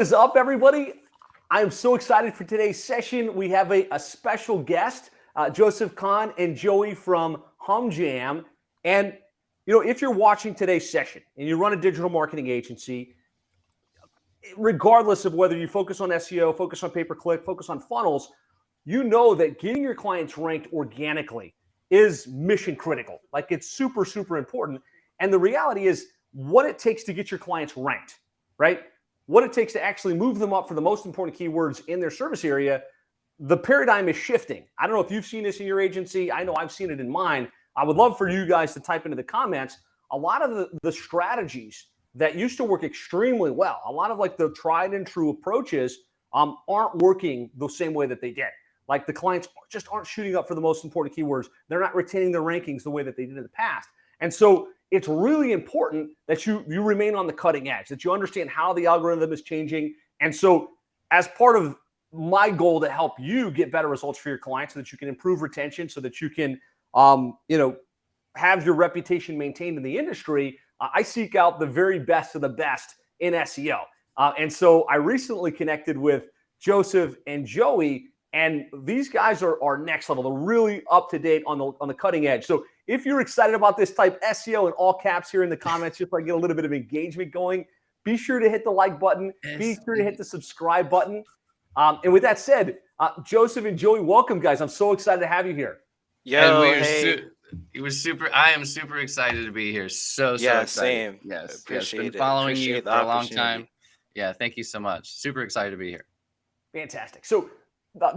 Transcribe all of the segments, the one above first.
Is up, everybody? I am so excited for today's session. We have a special guest, Joseph Kahn and Joey from HumJam. And, if you're watching today's session and you run a digital marketing agency, regardless of whether you focus on SEO, focus on pay-per-click, focus on funnels, you know that getting your clients ranked organically is mission critical. Like, it's super, super important. And the reality is what it takes to get your clients ranked, right? What it takes to actually move them up for the most important keywords in their service area, the paradigm is shifting. I don't know if you've seen this in your agency. I know I've seen it in mine. I would love for you guys to type into the comments a lot of the strategies that used to work extremely well. A lot of like the tried and true approaches aren't working the same way that they did. Like, the clients just aren't shooting up for the most important keywords. They're not retaining their rankings the way that they did in the past. And so it's really important that you remain on the cutting edge, that you understand how the algorithm is changing. And so as part of my goal to help you get better results for your clients so that you can improve retention, so that you can, have your reputation maintained in the industry, I seek out the very best of the best in SEO. And so I recently connected with Joseph and Joey, and these guys are next level. They're really up to date on the cutting edge. So if you're excited about this, type SEO in all caps here in the comments, just so I get a little bit of engagement going. Be sure to hit the like button. Be sure to hit the subscribe button. And with that said, Joseph and Joey, welcome, guys. I'm so excited to have you here. Yo, it was super. I am super excited to be here. So excited. Same. Yes, Appreciate been following Appreciate you for a long time. Yeah, thank you so much. Super excited to be here. Fantastic. So,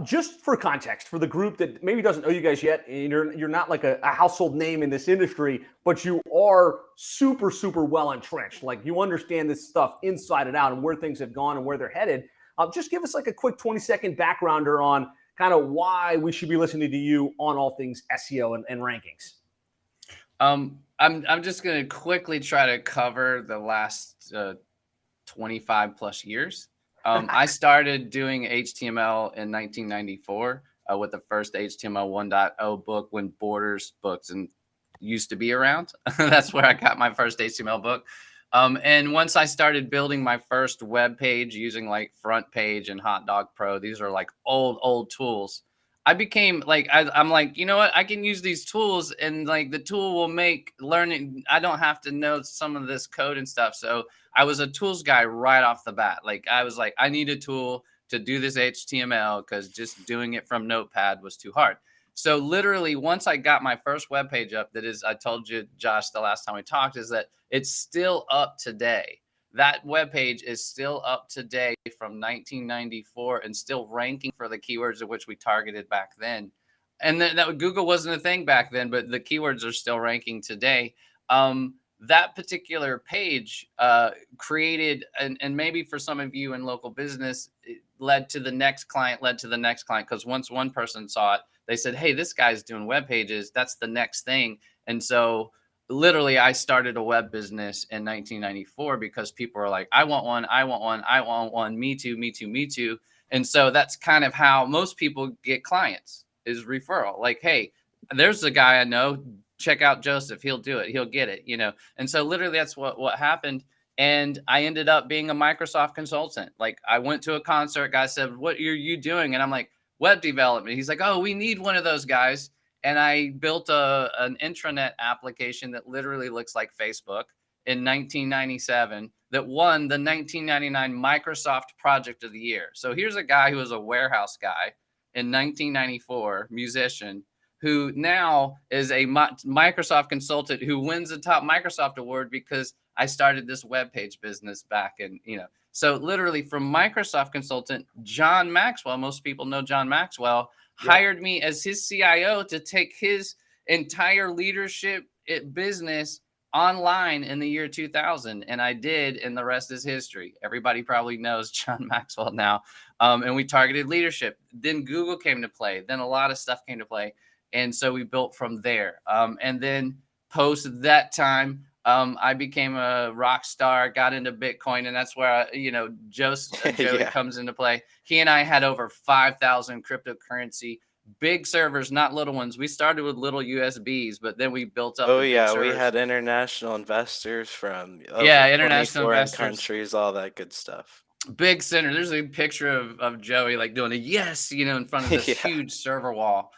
just for context, for the group that maybe doesn't know you guys yet, and you're not like a household name in this industry, but you are super, super well entrenched. Like, you understand this stuff inside and out and where things have gone and where they're headed. Just give us like a quick 20-second backgrounder on kind of why we should be listening to you on all things SEO and rankings. I'm just going to quickly try to cover the last 25 plus years. I started doing HTML in 1994 with the first HTML 1.0 book when Borders books and used to be around. That's where I got my first HTML book. And once I started building my first web page using like Front Page and Hot Dog Pro, these are like old tools. I became like, I'm like, you know what? I can use these tools and like the tool will make learning. I don't have to know some of this code and stuff. So I was a tools guy right off the bat. Like, I was like, I need a tool to do this HTML because just doing it from Notepad was too hard. So literally, once I got my first web page up, that is, I told you, Josh, the last time we talked, is that it's still up today. That web page is still up today from 1994 and still ranking for the keywords of which we targeted back then. And that Google wasn't a thing back then, but the keywords are still ranking today. That particular page created, and maybe for some of you in local business, it led to the next client, because once one person saw it, they said, hey, this guy's doing web pages. That's the next thing. And so literally I started a web business in 1994 because people were like, I want one. Me too. And so that's kind of how most people get clients, is referral. Like, hey, there's a guy I know. Check out Joseph. He'll do it. He'll get it, And so literally that's what happened. And I ended up being a Microsoft consultant. Like, I went to a concert, guy said, what are you doing? And I'm like, web development. He's like, oh, we need one of those guys. And I built an intranet application that literally looks like Facebook in 1997 that won the 1999 Microsoft Project of the Year. So here's a guy who was a warehouse guy in 1994, musician, who now is a Microsoft consultant who wins the top Microsoft award because I started this web page business back in, So literally from Microsoft consultant, John Maxwell, most people know John Maxwell, hired me as his CIO to take his entire leadership business online in the year 2000. And I did, and the rest is history. Everybody probably knows John Maxwell now. And we targeted leadership. Then Google came to play. Then a lot of stuff came to play. And so we built from there. And then post that time, I became a rock star, got into Bitcoin, and that's where, Joey comes into play. He and I had over 5,000 cryptocurrency, big servers, not little ones. We started with little USBs, but then we built up. We had international investors from international investors, countries, all that good stuff. Big center. There's a picture of Joey like doing a yes, in front of this Yeah. huge server wall.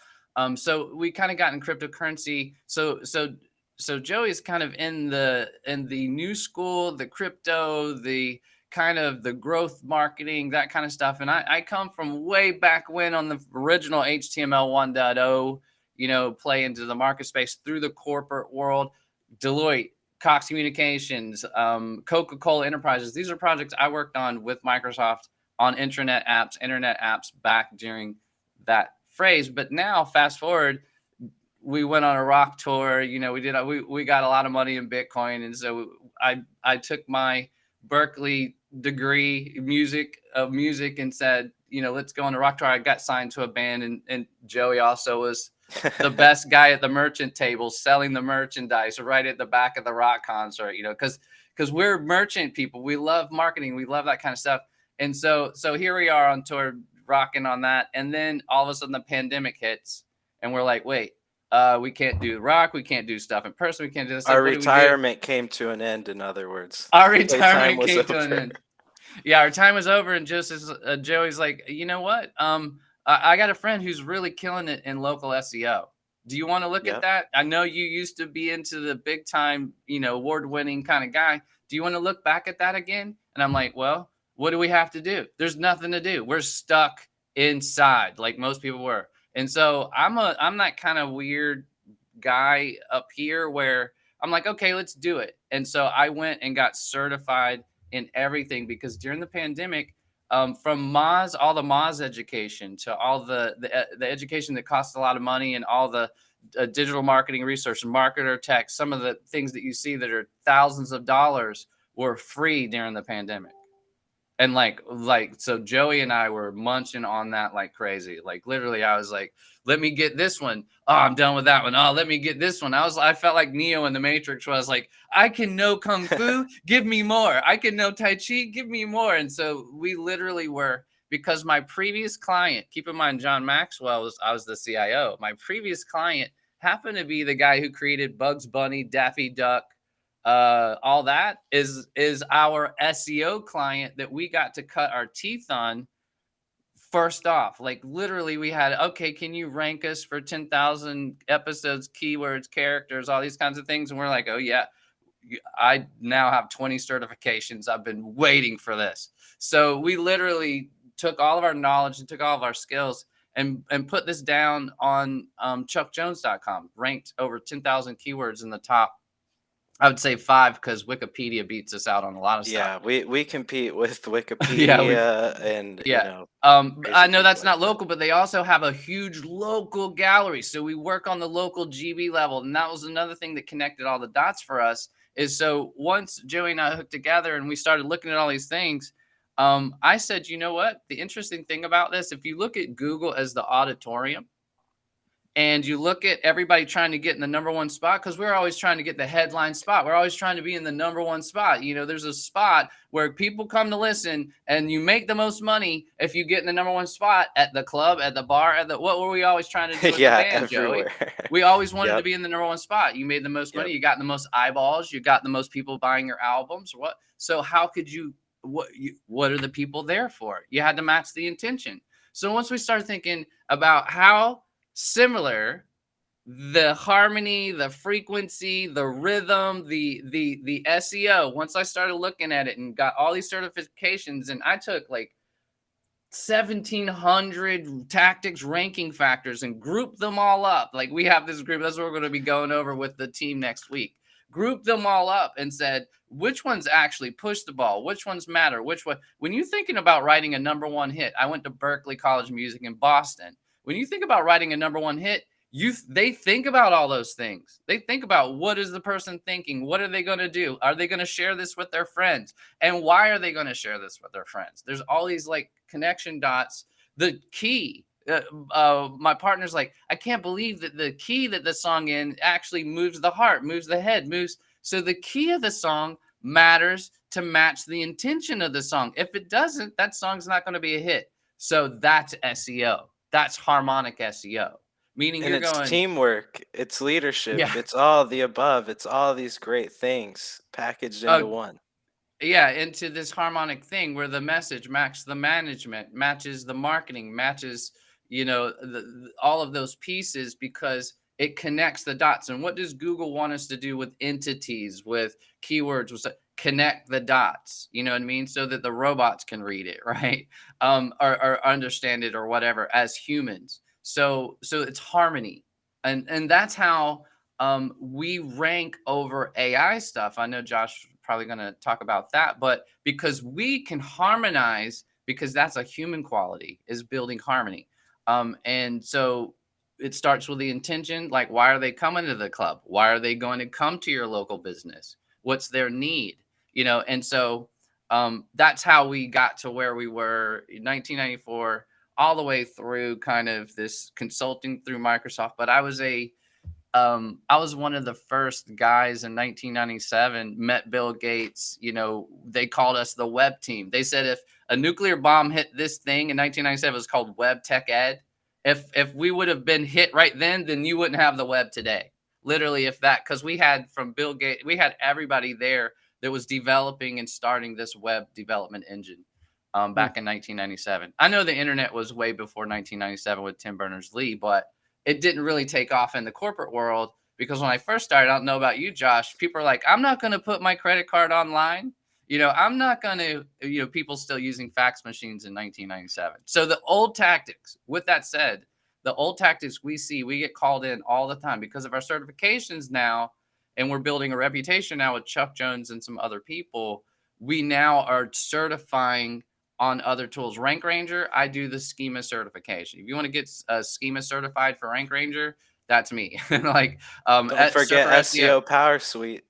So we kind of got in cryptocurrency. So Joey's kind of in the new school, the crypto, the kind of the growth marketing, that kind of stuff. And I come from way back when on the original HTML 1.0, play into the market space through the corporate world, Deloitte, Cox Communications, Coca-Cola Enterprises. These are projects I worked on with Microsoft on internet apps back during that phrase. But now, fast forward, we went on a rock tour. We got a lot of money in Bitcoin, and so I took my Berkeley degree music and said, let's go on a rock tour. I got signed to a band, and Joey also was the best guy at the merchant table selling the merchandise right at the back of the rock concert, because we're merchant people. We love marketing. We love that kind of stuff. And so here we are on tour rocking on that. And then all of a sudden the pandemic hits and we're like, wait, we can't do rock. We can't do stuff in person. We can't do this. Our What do we do? retirement came to an end, in other words. Our Playtime retirement was came to an over. end. Yeah, our time was over. And just as Joey's like, you know what? I got a friend who's really killing it in local SEO. Do you want to look at Yep. that? I know you used to be into the big time, award-winning kind of guy. Do you want to look back at that again? And I'm like, well, what do we have to do? There's nothing to do. We're stuck inside like most people were. And so I'm that kind of weird guy up here where I'm like, okay, let's do it. And so I went and got certified in everything because during the pandemic, from Moz, all the Moz education to all the education that costs a lot of money and all the digital marketing research and marketer tech, some of the things that you see that are thousands of dollars were free during the pandemic. And so Joey and I were munching on that like crazy. Like literally I was like, let me get this one. Oh, I'm done with that one. Oh, let me get this one. I felt like Neo in the Matrix where I was like, I can know Kung Fu, give me more. I can know Tai Chi, give me more. And so we literally were, because my previous client, keep in mind, John Maxwell I was the CIO. My previous client happened to be the guy who created Bugs Bunny, Daffy Duck, all that is our SEO client that we got to cut our teeth on first off. Like literally we had, okay, can you rank us for 10,000 episodes, keywords, characters, all these kinds of things? And we're like, oh yeah, I now have 20 certifications. I've been waiting for this. So we literally took all of our knowledge and took all of our skills and put this down on chuckjones.com, ranked over 10,000 keywords in the top, I would say 5, because Wikipedia beats us out on a lot of stuff. Yeah, we compete with Yeah, Wikipedia and yeah. crazy I know people that's like not that. local, but they also have a huge local gallery. So we work on the local GB level. And that was another thing that connected all the dots for us is, so once Joey and I hooked together and we started looking at all these things, I said, you know what? The interesting thing about this, if you look at Google as the auditorium, and you look at everybody trying to get in the number one spot, because we're always trying to get the headline spot. We're always trying to be in the number one spot. There's a spot where people come to listen and you make the most money if you get in the number one spot at the club, at the bar, what were we always trying to do with Yeah, the band, Joey? everywhere. We always wanted to Yep, be in the number one spot. You made the most money. yep. You got the most eyeballs. You got the most people buying your albums. So how could what are the people there for? You had to match the intention. So once we started thinking about how similar the harmony, the frequency, the rhythm, the SEO. Once I started looking at it and got all these certifications, and I took like 1,700 tactics ranking factors and grouped them all up. Like we have this group, that's what we're going to be going over with the team next week. Group them all up and said, which ones actually push the ball? Which ones matter? Which one? When you're thinking about writing a number one hit, I went to Berkeley College of Music in Boston. When you think about writing a number one hit, they think about all those things. They think about, what is the person thinking? What are they going to do? Are they going to share this with their friends? And why are they going to share this with their friends? There's all these like connection dots. The key, my partner's like, I can't believe that the key that the song in actually moves the heart, moves the head, moves. So the key of the song matters to match the intention of the song. If it doesn't, that song's not going to be a hit. So that's SEO. That's harmonic SEO. Meaning And you're it's going, teamwork, it's leadership, yeah. it's all the above, it's all these great things packaged into one. yeah, into this harmonic thing where the message matches the management, matches the marketing, matches, all of those pieces, because it connects the dots. And what does Google want us to do with entities, with keywords, with connect the dots, you know what I mean? So that the robots can read it, right? Or understand it or whatever as humans. So it's harmony. And that's how we rank over AI stuff. I know Josh is probably going to talk about that, but because we can harmonize, because that's a human quality, is building harmony. And so it starts with the intention, like, why are they coming to the club? Why are they going to come to your local business? What's their need? And so that's how we got to where we were in 1994, all the way through kind of this consulting through Microsoft. But I was one of the first guys in 1997, met Bill Gates. They called us the web team. They said if a nuclear bomb hit this thing in 1997, it was called Web Tech Ed. If we would have been hit right then you wouldn't have the web today. Literally, if that, because we had from Bill Gates, we had everybody there that was developing and starting this web development engine back in 1997. I know the internet was way before 1997 with Tim Berners-Lee, but it didn't really take off in the corporate world, because when I first started, I don't know about you, Josh, people are like, I'm not going to put my credit card online. I'm not going to, people still using fax machines in 1997. So the old tactics, with that said, the old tactics we get called in all the time because of our certifications now. And we're building a reputation now with Chuck Jones and some other people. We now are certifying on other tools. Rank Ranger, I do the schema certification. If you want to get schema certified for Rank Ranger, that's me. Like, Don't forget SEO Power Suite.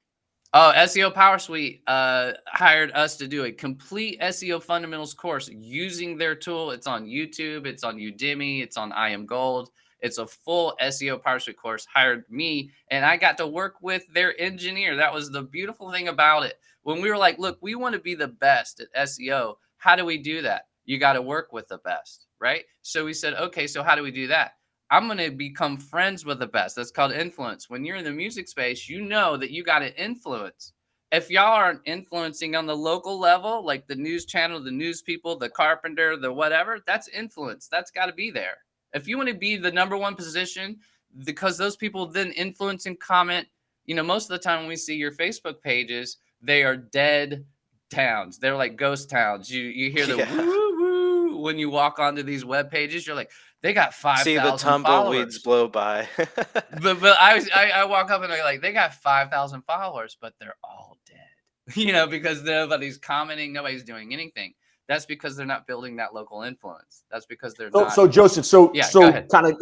Oh, SEO Power Suite hired us to do a complete SEO fundamentals course using their tool. It's on YouTube, it's on Udemy, it's on I Am Gold. It's a full SEO Power Suite course. Hired me, and I got to work with their engineer. That was the beautiful thing about it. When we were like, look, we want to be the best at SEO. How do we do that? You got to work with the best, right? So we said, okay, so how do we do that? I'm going to become friends with the best. That's called influence. When you're in the music space, you know that you got to influence. If y'all aren't influencing on the local level, like the news channel, the news people, the carpenter, the whatever, that's influence. That's got to be there. If you want to be the number one position, because those people then influence and comment, most of the time when we see your Facebook pages, they are dead towns. They're like ghost towns. You hear the woo woo when you walk onto these web pages. You're like, they got 5,000 See the tumbleweeds blow by. but I walk up and I'm like, they got 5,000 followers, but they're all dead. Because nobody's commenting, nobody's doing anything. That's because they're not building that local influence. That's because they're not. So Joseph, kind of,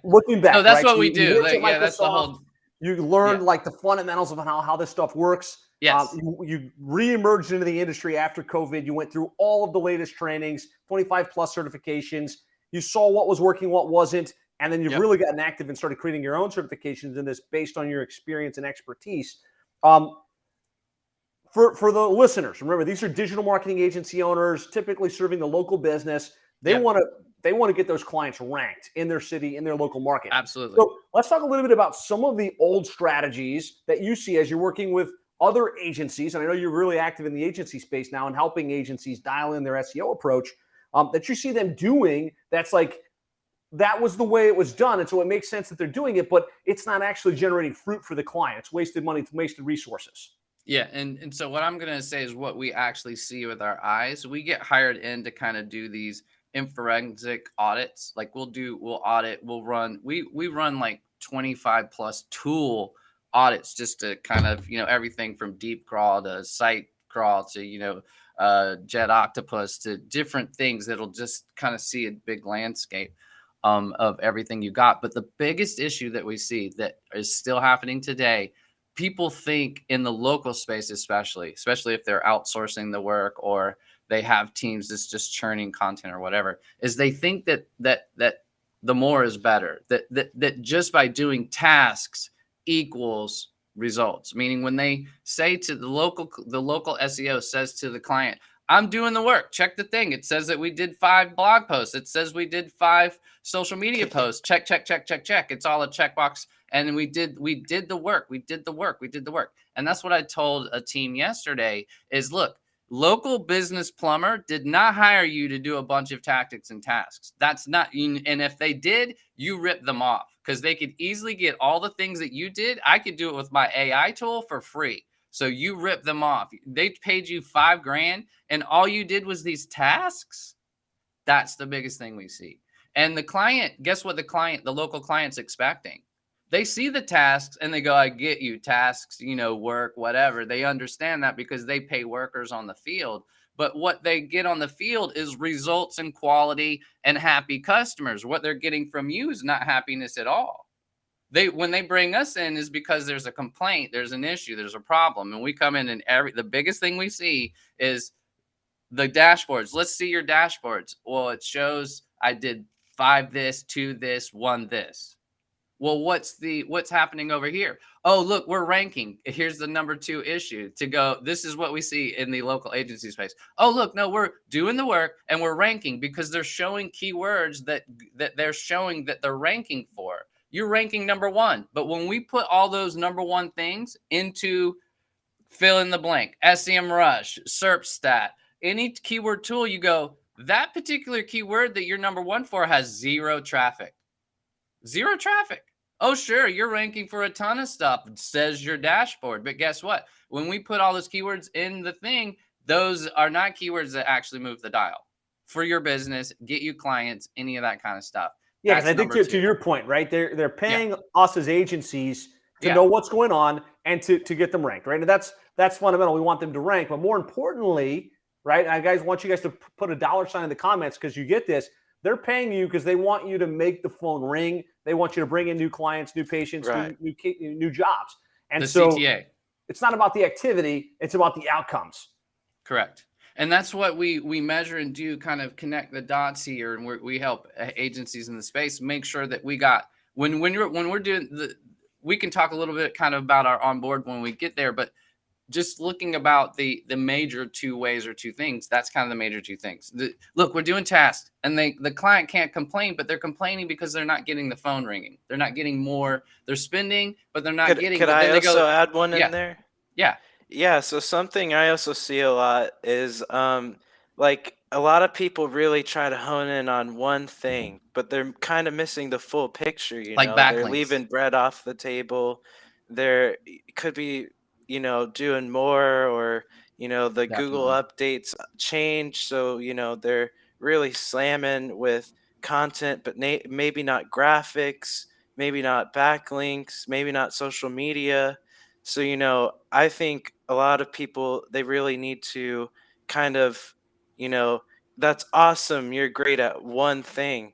looking back. So that's right? what we do. Like, that's the whole. You learned like the fundamentals of how this stuff works. Yes. You re-emerged into the industry after COVID. You went through all of the latest trainings, 25 plus certifications. You saw what was working, what wasn't, and then you've really gotten active and started creating your own certifications in this based on your experience and expertise. For the listeners, remember, these are digital marketing agency owners, typically serving the local business. They want to get those clients ranked in their city, in their local market. Absolutely. So let's talk a little bit about some of the old strategies that you see as you're working with other agencies. And I know you're really active in the agency space now and helping agencies dial in their SEO approach that you see them doing. That's like, that was the way it was done. And so it makes sense that they're doing it, but it's not actually generating fruit for the client. It's wasted money, it's wasted resources. Yeah. And so what I'm going to say is what we actually see with our eyes. We get hired in to kind of do these forensic audits. Like we'll run like 25 plus tool audits just to kind of, everything from deep crawl to site crawl to, Jet Octopus to different things that'll just kind of see a big landscape of everything you got. But the biggest issue that we see that is still happening today, people think in the local space, especially if they're outsourcing the work or they have teams that's just churning content or whatever, is they think that the more is better, that just by doing tasks equals results. Meaning when they say to the local SEO says to the client, I'm doing the work. Check the thing. It says that we did 5 blog posts. It says we did 5 social media posts. Check. It's all a checkbox. And we did the work. We did the work. And that's what I told a team yesterday is, look, local business plumber did not hire you to do a bunch of tactics and tasks. That's not, and if they did, you rip them off because they could easily get all the things that you did. I could do it with my AI tool for free. So you rip them off. They paid you $5,000 and all you did was these tasks. That's the biggest thing we see. And the client, guess what the local client's expecting? They see the tasks and they go, I get you, tasks, work, whatever. They understand that because they pay workers on the field. But what they get on the field is results and quality and happy customers. What they're getting from you is not happiness at all. When they bring us in is because there's a complaint, there's an issue, there's a problem. And we come in and the biggest thing we see is the dashboards. Let's see your dashboards. Well, it shows I did 5 this, 2 this, 1 this. Well, what's happening over here? Oh, look, we're ranking. Here's the number 2 issue to go. This is what we see in the local agency space. Oh, look, no, we're doing the work and we're ranking because they're showing keywords that they're showing that they're ranking for. You're ranking number 1. But when we put all those number 1 things into fill in the blank, SEMrush, SERPstat, any keyword tool, you go, that particular keyword that you're number 1 for has 0 traffic. 0 traffic. Oh, sure, you're ranking for a ton of stuff, says your dashboard. But guess what? When we put all those keywords in the thing, those are not keywords that actually move the dial for your business, get you clients, any of that kind of stuff. Yeah, and I think to your point, right? They're paying us as agencies to know what's going on and to get them ranked, right? And that's fundamental. We want them to rank, but more importantly, right? I want you guys to put a $ in the comments because you get this. They're paying you because they want you to make the phone ring. They want you to bring in new clients, new patients, right. new jobs. And the so CTA. It's not about the activity; it's about the outcomes. Correct. And that's what we measure and do, kind of connect the dots here, and we help agencies in the space make sure that we got when we're doing we can talk a little bit kind of about our onboard when we get there, but just looking about the major 2 ways or 2 things, that's kind of the major 2 things. Look, we're doing tasks and the client can't complain, but they're complaining because they're not getting the phone ringing. They're not getting more. They're spending, but they're not getting. Could I also add one in there? Yeah. Yeah, so something I also see a lot is like a lot of people really try to hone in on one thing, but they're kind of missing the full picture, like know. Backlinks. They're leaving bread off the table. They're could be, doing more, or the Definitely. Google updates change, so they're really slamming with content, but maybe not graphics, maybe not backlinks, maybe not social media. So, I think a lot of people, they really need to kind of, that's awesome. You're great at one thing.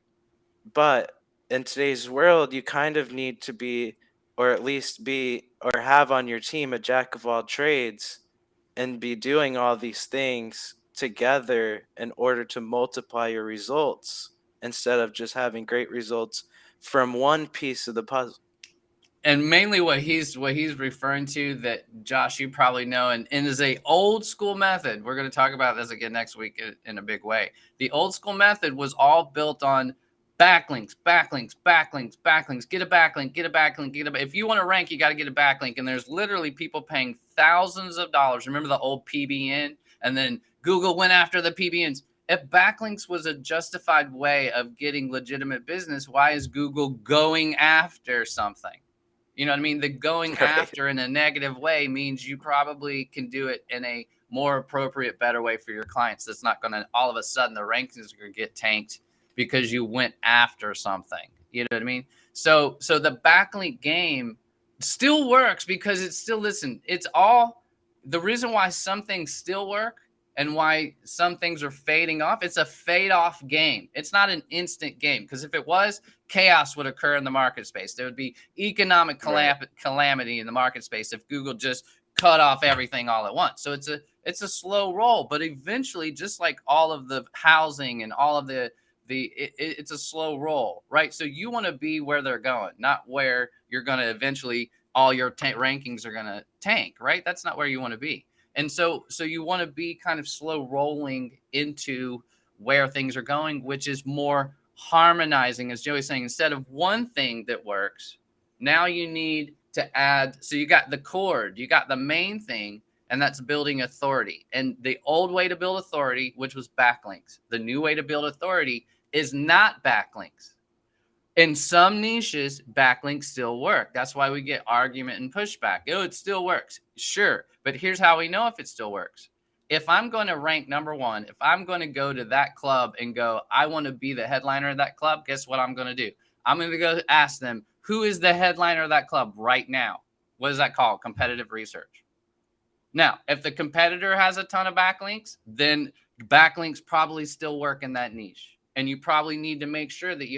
But in today's world, you kind of need to be, or at least be, or have on your team a jack of all trades and be doing all these things together in order to multiply your results instead of just having great results from one piece of the puzzle. And mainly what he's referring to, that Josh, you probably know, and is a old school method. We're going to talk about this again next week in a big way. The old school method was all built on backlinks. Get a backlink. If you want to rank, you got to get a backlink. And there's literally people paying thousands of dollars. Remember the old PBN? And then Google went after the PBNs. If backlinks was a justified way of getting legitimate business, why is Google going after something? You know what I mean? The going after in a negative way means you probably can do it in a more appropriate, better way for your clients. That's not going to all of a sudden the rankings are going to get tanked because you went after something. You know what I mean? So the backlink game still works because it's still, listen, it's all the reason why some things still work and why some things are fading off. It's a fade off game. It's not an instant game, because if it was, chaos would occur in the market space. There would be economic calamity in the market space if Google just cut off everything all at once. So it's a slow roll, but eventually, just like all of the housing and all of it's a slow roll, right? So you want to be where they're going, not where you're going to eventually all your rankings are going to tank, right? That's not where you want to be. And so you want to be kind of slow rolling into where things are going, which is more harmonizing, as Joey's saying. Instead of one thing that works, now you need to add. So you got the core, you got the main thing, and that's building authority. And the old way to build authority, which was backlinks, the new way to build authority is not backlinks. In some niches, backlinks still work. That's why we get argument and pushback. Oh, it still works. Sure. But here's how we know if it still works. If I'm going to rank number one, if I'm going to go to that club and go, I want to be the headliner of that club, guess what I'm going to do? I'm going to go ask them, who is the headliner of that club right now? What is that called? Competitive research. Now, if the competitor has a ton of backlinks, then backlinks probably still work in that niche. And you probably need to make sure that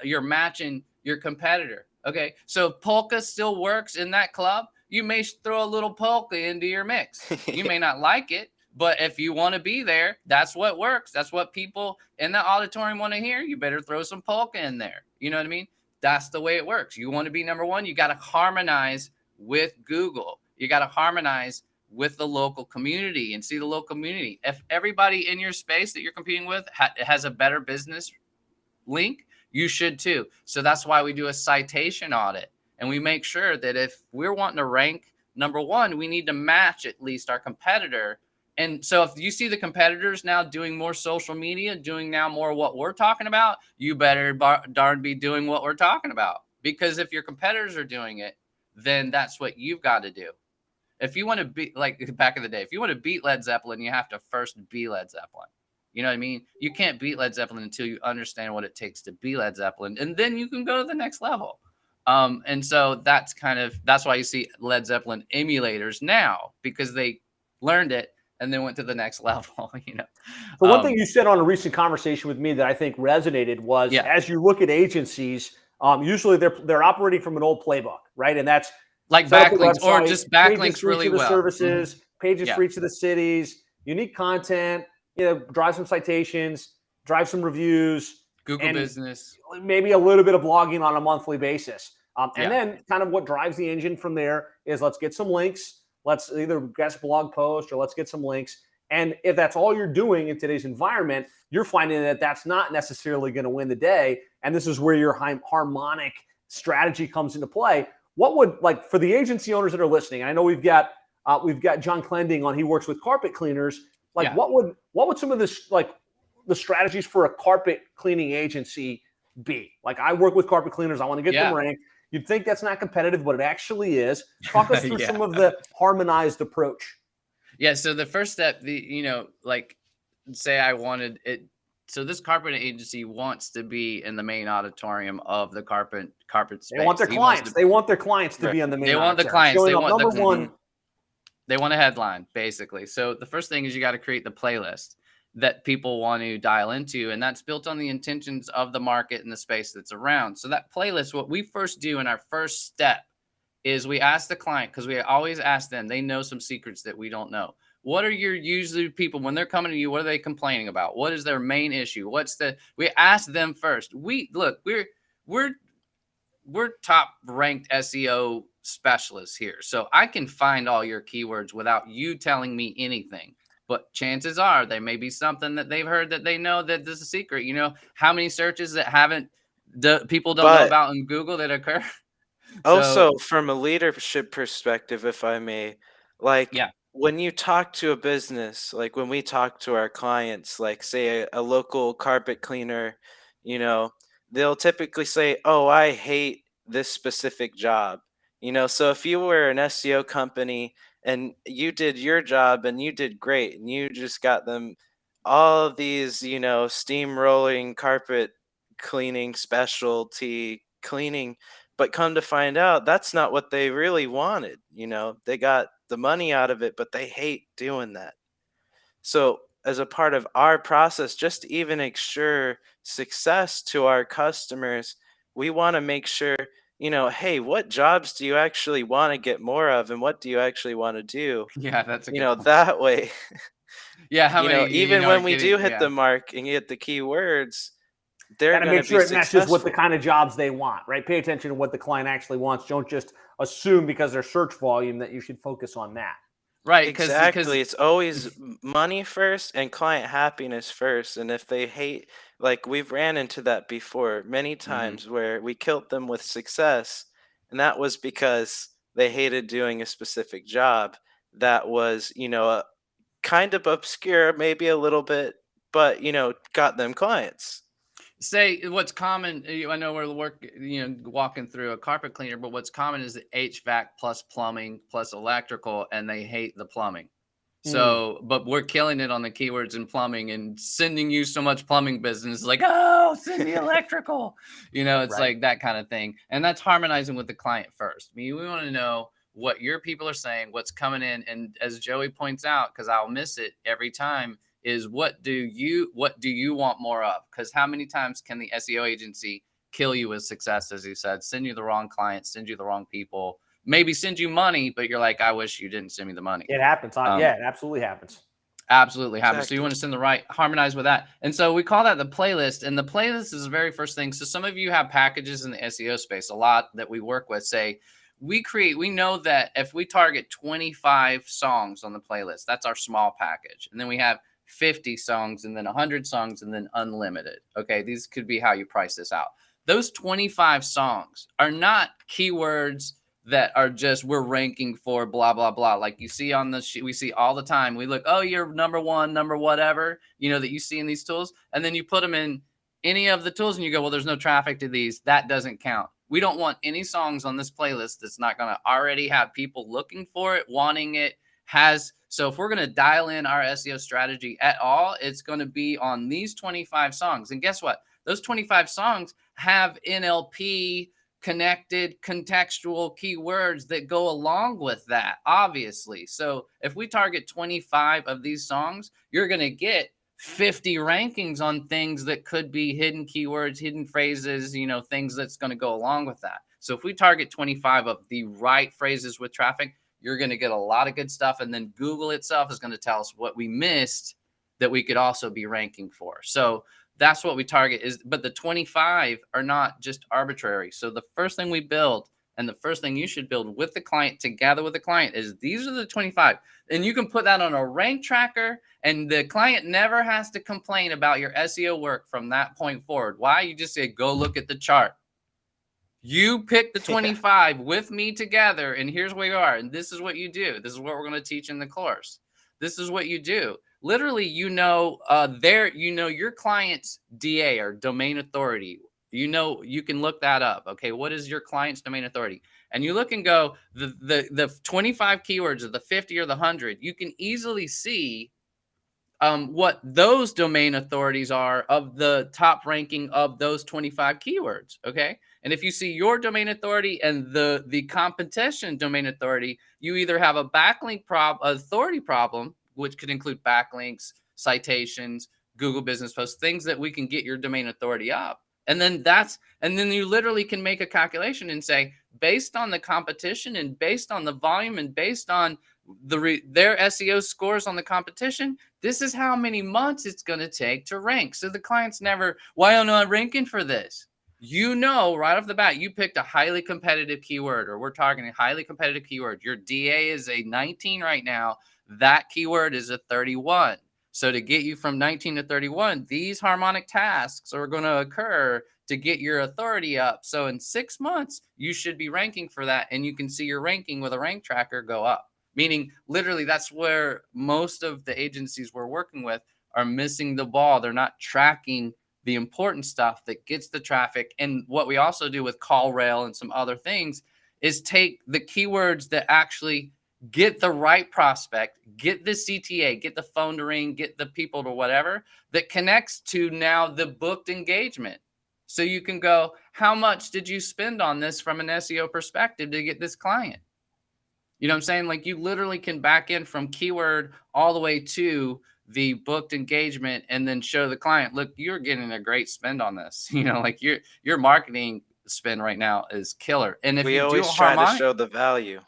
you're matching your competitor. Okay. So if polka still works in that club, you may throw a little polka into your mix. You may not like it, but if you want to be there, that's what works. That's what people in the auditorium want to hear. You better throw some polka in there. You know what I mean? That's the way it works. You want to be number one, you got to harmonize with Google. You got to harmonize with the local community and see the local community. If everybody in your space that you're competing with has a better business link, you should too. So that's why we do a citation audit. And we make sure that if we're wanting to rank number one, we need to match at least our competitor. And so if you see the competitors now doing more social media, doing now more what we're talking about, you better darn be doing what we're talking about. Because if your competitors are doing it, then that's what you've got to do. If you want to be like back in the day, if you want to beat Led Zeppelin, you have to first be Led Zeppelin. You know what I mean? You can't beat Led Zeppelin until you understand what it takes to be Led Zeppelin, and then you can go to the next level. And so that's why you see Led Zeppelin emulators now, because they learned it and then went to the next level. So one thing you said on a recent conversation with me that I think resonated was, as you look at agencies, usually they're operating from an old playbook, right? And that's like backlinks, or just backlinks really well. Services, pages for each of the cities, unique content, drive some citations, drive some reviews, Google business, maybe a little bit of blogging on a monthly basis. And then kind of what drives the engine from there is let's get some links. Let's either get a blog post or let's get some links. And if that's all you're doing in today's environment, you're finding that that's not necessarily going to win the day. And this is where your harmonic strategy comes into play. What would, like, for the agency owners that are listening, I know we've got John Clending on, he works with carpet cleaners. Like, what would some of this, like, the strategies for a carpet cleaning agency be? Like, I work with carpet cleaners, I want to get them ranked. You'd think that's not competitive, but it actually is. Talk us through some of the harmonized approach. Yeah. So the first step, like, say I wanted it. So this carpet agency wants to be in the main auditorium of the carpet space. They want their clients. They want their clients to be on the main. They want the clients. They want number one. They want a headline, basically. So the first thing is you got to create the playlist that people want to dial into, and that's built on the intentions of the market and the space that's around. So that playlist, what we first do in our first step is we ask the client, because we always ask them, they know some secrets that we don't know. What are your usually people when they're coming to you? What are they complaining about? What is their main issue? We ask them first. We're top ranked SEO specialists here. So I can find all your keywords without you telling me anything. But chances are there may be something that they've heard that they know that this is a secret. How many searches that people don't know about in Google that occur? Also, from a leadership perspective, if I may, when you talk to a business, like when we talk to our clients, like say a local carpet cleaner, they'll typically say, "Oh, I hate this specific job." So if you were an SEO company and you did your job and you did great and you just got them all of these, steamrolling carpet cleaning, specialty cleaning, but come to find out that's not what they really wanted. They got the money out of it, but they hate doing that. So as a part of our process, just to even ensure success to our customers, we want to make sure, hey, what jobs do you actually want to get more of, and what do you actually want to do? Yeah, that's a good point. That way. Yeah, how many? Even when we do hit the mark and get the keywords, they're going to make sure it matches with the kind of jobs they want, right? Pay attention to what the client actually wants. Don't just assume because their search volume that you should focus on that. Right. Exactly. It's always money first and client happiness first. And if they hate, like we've ran into that before many times where we killed them with success And that was because they hated doing a specific job that was, kind of obscure, maybe a little bit, but, got them clients. Say what's common. I know we're walking through a carpet cleaner, but what's common is the HVAC plus plumbing plus electrical, and they hate the plumbing. Hmm. So, but we're killing it on the keywords in plumbing and sending you so much plumbing business. Like, oh, send me electrical. It's Right. like that kind of thing. And that's harmonizing with the client first. I mean, we want to know what your people are saying, what's coming in. And as Joey points out, because I'll miss it every time, is what do you want more of? Because how many times can the SEO agency kill you with success, as he said, send you the wrong clients, send you the wrong people, maybe send you money, but you're like, I wish you didn't send me the money. It happens. Yeah, it absolutely happens. Absolutely happens. So you Exactly. want to send the right, harmonize with that. And so we call that the playlist. And the playlist is the very first thing. So some of you have packages in the SEO space, a lot that we work with say, we know that if we target 25 songs on the playlist, that's our small package. And then we have 50 songs and then 100 songs and then unlimited. Okay. These could be how you price this out. Those 25 songs are not keywords that are just we're ranking for blah blah blah, like you see on the sheet. We see all the time. We look, oh, you're number one, number whatever, that you see in these tools, and then you put them in any of the tools and you go, well, there's no traffic to these. That doesn't count. We don't want any songs on this playlist that's not going to already have people looking for it, wanting it. So if we're going to dial in our SEO strategy at all, it's going to be on these 25 songs. And guess what? Those 25 songs have NLP connected contextual keywords that go along with that, obviously. So if we target 25 of these songs, you're going to get 50 rankings on things that could be hidden keywords, hidden phrases, things that's going to go along with that. So if we target 25 of the right phrases with traffic, you're going to get a lot of good stuff. And then Google itself is going to tell us what we missed that we could also be ranking for. So that's what we target but the 25 are not just arbitrary. So the first thing we build, and the first thing you should build with the client, together with the client, is these are the 25. And you can put that on a rank tracker, and the client never has to complain about your SEO work from that point forward. Why? You just say, go look at the chart. You pick the 25 with me together, and here's where you are. And this is what you do. This is what we're going to teach in the course. This is what you do. Literally, your client's DA or domain authority. You can look that up. Okay, what is your client's domain authority? And you look and go, the 25 keywords or the 50 or the 100, you can easily see what those domain authorities are of the top ranking of those 25 keywords. Okay. And if you see your domain authority and the competition domain authority, you either have a backlink authority problem, which could include backlinks, citations, Google business posts, things that we can get your domain authority up. And then you literally can make a calculation and say, based on the competition and based on the volume and based on their SEO scores on the competition, this is how many months it's going to take to rank. So the client's never, why am I ranking for this? Right off the bat, you picked a highly competitive keyword, or we're targeting a highly competitive keyword. Your DA is a 19 right now. That keyword is a 31. So to get you from 19 to 31, these harmonic tasks are going to occur to get your authority up. So in 6 months, you should be ranking for that. And you can see your ranking with a rank tracker go up. Meaning, literally, that's where most of the agencies we're working with are missing the ball. They're not tracking the important stuff that gets the traffic. And what we also do with CallRail and some other things is take the keywords that actually get the right prospect, get the CTA, get the phone to ring, get the people to whatever, that connects to now the booked engagement. So you can go, how much did you spend on this from an SEO perspective to get this client? You know what I'm saying? Like, you literally can back in from keyword all the way to the booked engagement and then show the client, look, you're getting a great spend on this. Like your marketing spend right now is killer. And if We you do always a try to harmonic, show the value.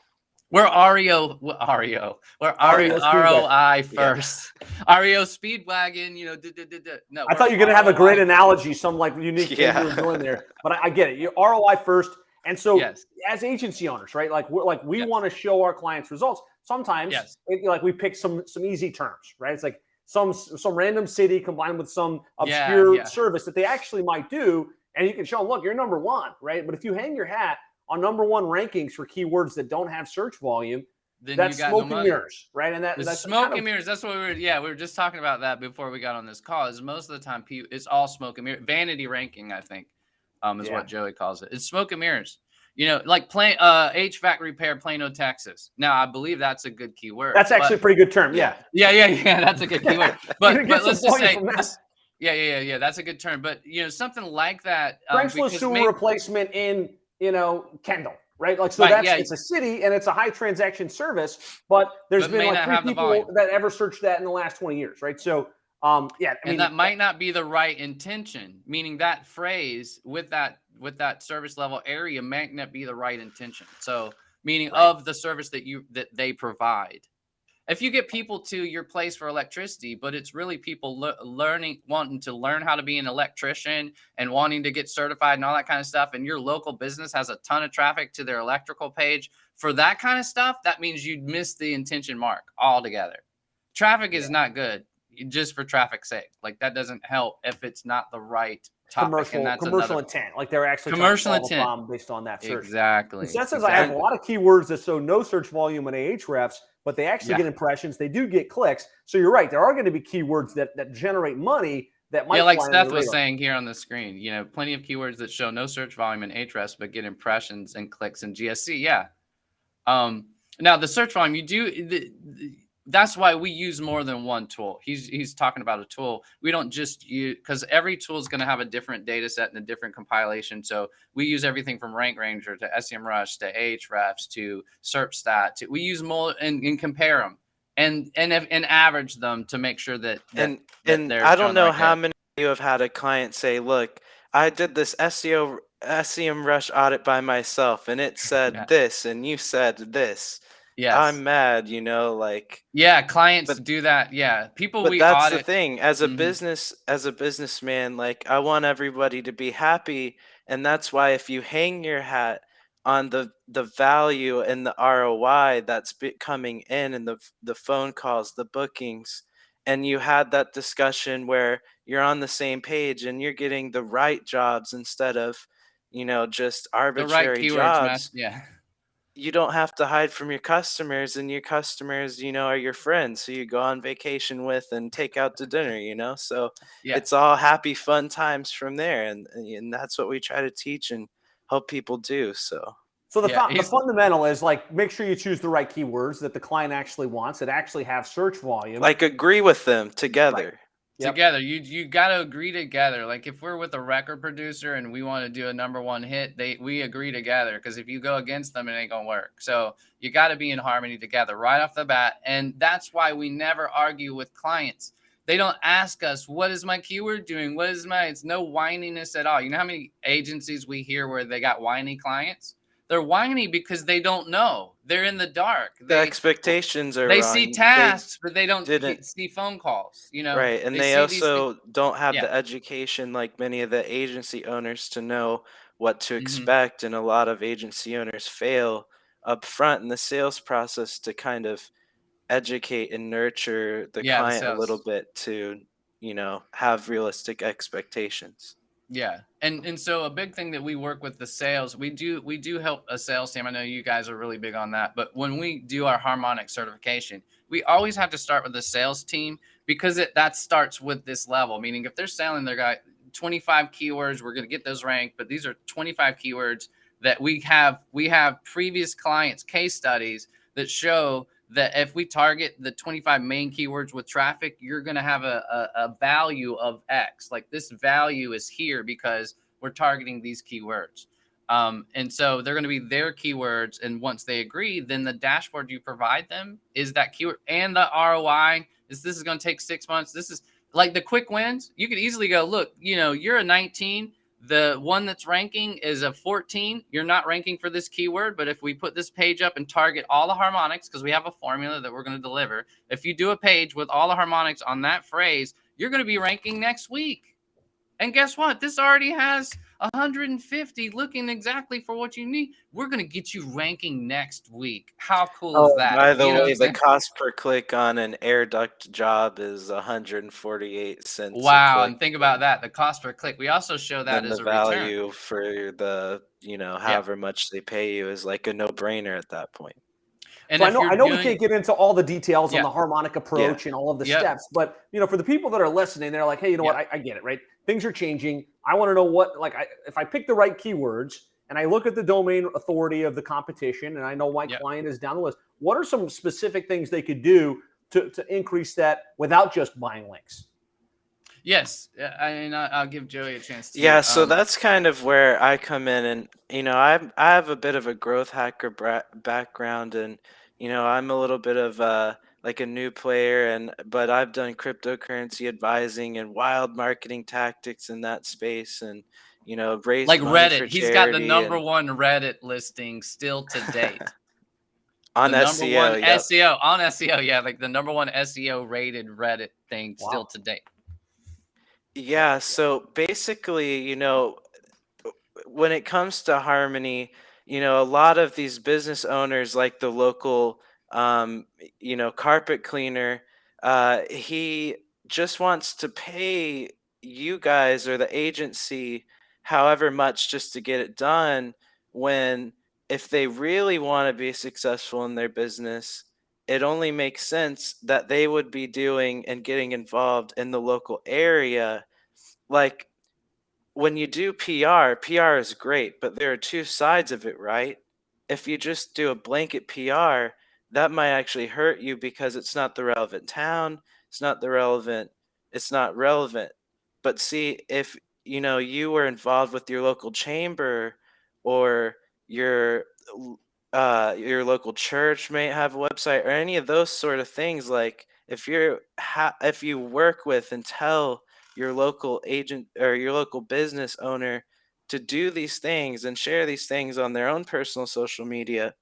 we're REO, we're REO Speedwagon. ROI Yeah. first. REO Speedwagon, no, I thought you were going to have a great analogy, some like unique thing you were doing there. But I get it. You're ROI first. And so Yes. as agency owners, right? Like we Yes. want to show our clients results. Sometimes Yes. like we pick some easy terms, right? It's like some random city combined with some obscure service that they actually might do. And you can show them, look, you're number one, right? But if you hang your hat on #1 rankings for keywords that don't have search volume, then that's you got smoke no and money. mirrors, right? And The that's smoke kind and of, mirrors. That's what we were just talking about that before we got on this call. Is most of the time it's all smoke and mirror, vanity ranking, I think, is what Joey calls it. It's smoke and mirrors. Like HVAC repair, Plano, Texas. Now I believe that's a good keyword. that's actually a pretty good term. Yeah. That's a good keyword. But get let's some just say volume from that. yeah. That's a good term. But something like that. Trenchless sewer replacement in Kendall, right? Like, so Right, it's a city and it's a high transaction service, but there's But been may like not 3 have the people volume. that ever searched that in the last 20 years, right? So And that might not be the right intention, meaning that phrase with that service level area might not be the right intention. So meaning of the service that they provide. If you get people to your place for electricity, but it's really people wanting to learn how to be an electrician and wanting to get certified and all that kind of stuff, and your local business has a ton of traffic to their electrical page for that kind of stuff, that means you'd miss the intention mark altogether. Traffic is not good just for traffic's sake. Like, that doesn't help if it's not the right topic. And that's commercial intent, like they're actually commercial trying to solve intent a problem based on that search. Exactly. So that says I have a lot of keywords that show no search volume in Ahrefs, but they actually Yeah. get impressions. They do get clicks. So you're right. There are going to be keywords that generate money that might like fly under Seth the was radar. saying here on the screen, plenty of keywords that show no search volume in Ahrefs but get impressions and clicks in GSC. Yeah. Now the search volume, that's why we use more than one tool. He's talking about a tool. We don't just use, because every tool is going to have a different data set and a different compilation. So we use everything from Rank Ranger to SEMrush to Ahrefs to SERPstat. We use more and compare them and average them to make sure that and they're I don't know right how there. many of you have had a client say, "Look, I did this SEMrush audit by myself, and it said this, and you said this. Yes. I'm mad," like. Yeah, clients do that. Yeah, people But we that's audit. the thing. As a businessman, like, I want everybody to be happy, and that's why if you hang your hat on the value and the ROI that's coming in, and the phone calls, the bookings, and you had that discussion where you're on the same page and you're getting the right jobs instead of just The right arbitrary keywords, man. jobs. Yeah. You don't have to hide from your customers, and your customers, are your friends who you go on vacation with and take out to dinner, so Yeah. it's all happy, fun times from there. And that's what we try to teach and help people do. So the fundamental is, like, make sure you choose the right keywords that the client actually wants, that actually have search volume. like, agree with them together. Right. Yep. Together, you got to agree together. Like, if we're with a record producer and we want to do a #1 hit, we agree together, because if you go against them, it ain't gonna work. So you got to be in harmony together right off the bat, and that's why we never argue with clients. They don't ask us, what is my keyword doing? It's no whininess at all. You know how many agencies we hear where they got whiny clients? They're whiny because they don't know. They're in the dark. The expectations are They wrong. see tasks, but they don't didn't- see phone calls. Right, and they see these also don't have Yeah. the education like many of the agency owners to know what to Mhm. expect, and a lot of agency owners fail up front in the sales process to kind of educate and nurture the Yeah, the client a little sales. bit to, have realistic expectations. Yeah. And so a big thing that we work with the sales, we do help a sales team. I know you guys are really big on that, but when we do our harmonic certification, we always have to start with the sales team, because that starts with this level. Meaning, if they're selling their guy 25 keywords, we're going to get those ranked, but these are 25 keywords that we have previous clients case studies that show that if we target the 25 main keywords with traffic, you're going to have a value of X. Like, this value is here because we're targeting these keywords. And so they're going to be their keywords. And once they agree, then the dashboard you provide them is that keyword, and the ROI this is going to take 6 months. This is like the quick wins. You could easily go, look, you're a 19. The one that's ranking is a 14. You're not ranking for this keyword, but if we put this page up and target all the harmonics, because we have a formula that we're going to deliver, if you do a page with all the harmonics on that phrase, you're going to be ranking next week. And guess what? This already has 150 looking exactly for what you need. We're going to get you ranking next week. How cool is Oh, that? by the You know what way, I'm the saying? cost per click on an air duct job is 148 cents a Wow. click. And think about that. The cost per click. We also show that And as the a return. value for the, Yeah. however much they pay you is like a no-brainer at that point. And So if you're I know we doing, can't get into all the details on yeah, the harmonic Yeah. approach and all of the yep, steps, but for the people that are listening, they're like, hey, you know what? yep, I get it, right? Things are changing. I want to know what, like, if I pick the right keywords and I look at the domain authority of the competition, and I know my yep. client is down the list, what are some specific things they could do to increase that without just buying links? Yes. I mean, I'll give Joey a chance too. Yeah, so that's kind of where I come in, and I have a bit of a growth hacker background, and I'm a little bit of like a new player, but I've done cryptocurrency advising and wild marketing tactics in that space, and like raised money Reddit. for He's got the charity number and one Reddit listing still to date. on The number SEO. one Yep. SEO on SEO. Yeah, like the number one SEO rated Reddit thing still Wow. to date. Yeah, so basically, when it comes to harmony, a lot of these business owners, like the local, carpet cleaner, he just wants to pay you guys or the agency however much just to get it done. When if they really want to be successful in their business, it only makes sense that they would be doing and getting involved in the local area. Like when you do PR is great, but there are two sides of it, right? If you just do a blanket PR, that might actually hurt you because it's not the relevant town, it's not relevant. But see, if you were involved with your local chamber or your your local church may have a website or any of those sort of things, like if you work with and tell your local agent or your local business owner to do these things and share these things on their own personal social media.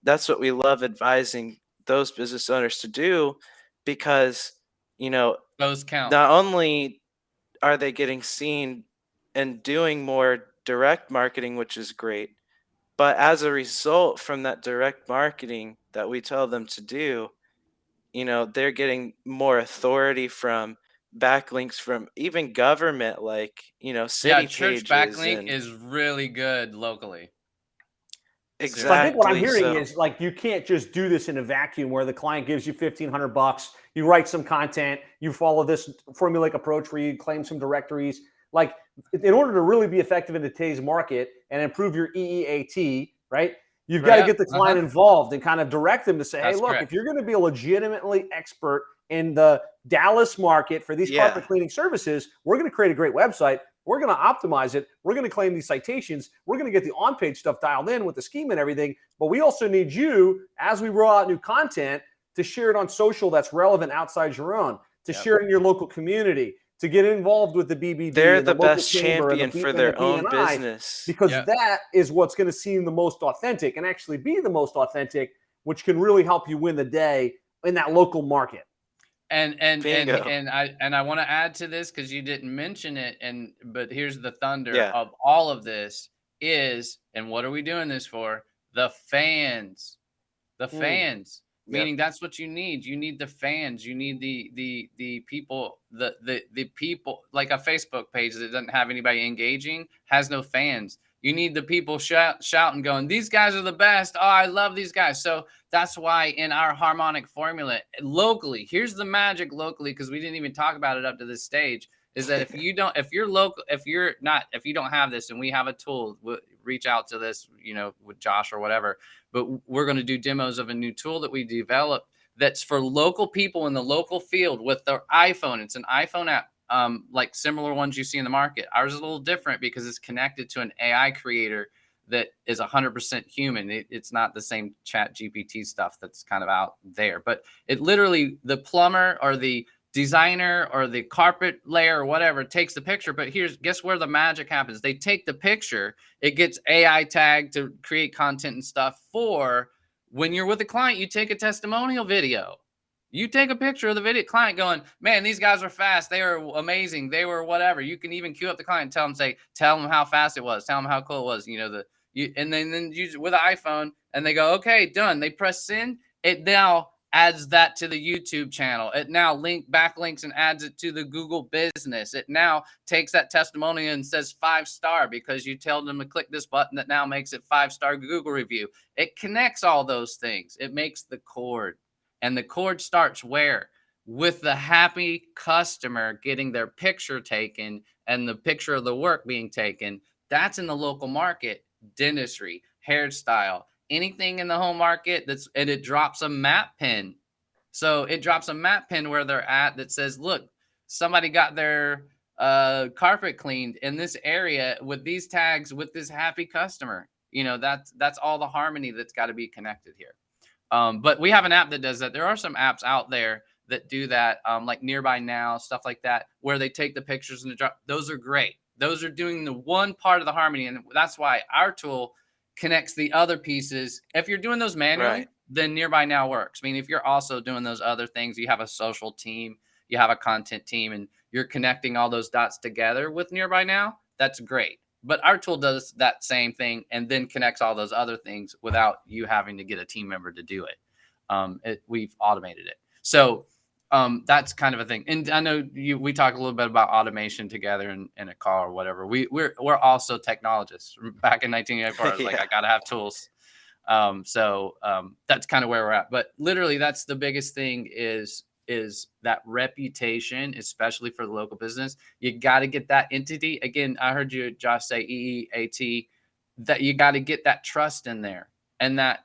That's what we love advising those business owners to do because, Those count. not only are they getting seen and doing more direct marketing, which is great, but as a result from that direct marketing that we tell them to do, they're getting more authority from backlinks from even government, like, Yeah, city church pages backlink and is really good locally. So I Seriously. think what I'm exactly. hearing So is like you can't just do this in a vacuum where the client gives you $1,500, you write some content, you follow this formulaic approach where you claim some directories. Like in order to really be effective in today's market and improve your EEAT, right? You've got to Right. get the client involved and kind of direct them to say, hey, That's look, if correct. you're going to be a legitimately expert in the Dallas market for these yeah, carpet cleaning services, we're going to create a great website. We're going to optimize it. We're going to claim these citations. We're going to get the on-page stuff dialed in with the schema and everything. But we also need you, as we roll out new content, to share it on social that's relevant outside your own, to Yep. share it in your local community, to get involved with the BBB they're and the the local best chamber and champion the, for and the their own BNI, business. because Yep. that is what's going to seem the most authentic and actually be the most authentic, which can really help you win the day in that local market. Bingo. And I want to add to this because you didn't mention it, but here's the thunder Yeah. of all of this is, and what are we doing this for? The fans. The fans. Yep. Meaning that's what you need. You need the fans. You need the people, the people, like a Facebook page that doesn't have anybody engaging, has no fans. You need the people shouting, going, these guys are the best. Oh, I love these guys. So that's why in our harmonic formula locally, here's the magic locally, because we didn't even talk about it up to this stage, is that if you don't have this, and we have a tool, reach out to this, with Josh or whatever, but we're going to do demos of a new tool that we developed that's for local people in the local field with their iPhone. It's an iPhone app, like similar ones you see in the market. Ours is a little different because it's connected to an AI creator that is 100% human. It's not the same Chat GPT stuff that's kind of out there, but it literally, the plumber or the designer or the carpet layer or whatever takes the picture. But guess where the magic happens? They take the picture, it gets AI tagged to create content and stuff for when you're with a client. You take a testimonial video, You take a picture of the video client going, man, these guys were fast. They were amazing. They were whatever. You can even queue up the client and tell them how fast it was. Tell them how cool it was. And then use with an iPhone and they go, okay, done. They press send. It now adds that to the YouTube channel. It now backlinks and adds it to the Google business. It now takes that testimonial and says 5-star because you tell them to click this button that now makes it 5-star Google review. It connects all those things. It makes the cord. And the cord starts where? With the happy customer getting their picture taken and the picture of the work being taken. That's in the local market, dentistry, hairstyle, anything in the home market and it drops a map pin. So it drops a map pin where they're at that says, look, somebody got their carpet cleaned in this area with these tags with this happy customer. That's all the harmony that's got to be connected here. But we have an app that does that. There are some apps out there that do that, like Nearby Now, stuff like that, where they take the pictures and drop. Those are great. Those are doing the one part of the harmony. And that's why our tool connects the other pieces. If you're doing those manually, then Nearby Now works. I mean, if you're also doing those other things, you have a social team, you have a content team, and you're connecting all those dots together with Nearby Now, that's great. But our tool does that same thing and then connects all those other things without you having to get a team member to do it. We've automated it. So that's kind of a thing. And I know we talk a little bit about automation together in a call or whatever. We're also technologists. Back in 1984, I was like, I got to have tools. So that's kind of where we're at. But literally, that's the biggest thing is that reputation, especially for the local business. You got to get that entity. Again, I heard you, Josh, say EEAT, that you got to get that trust in there. And that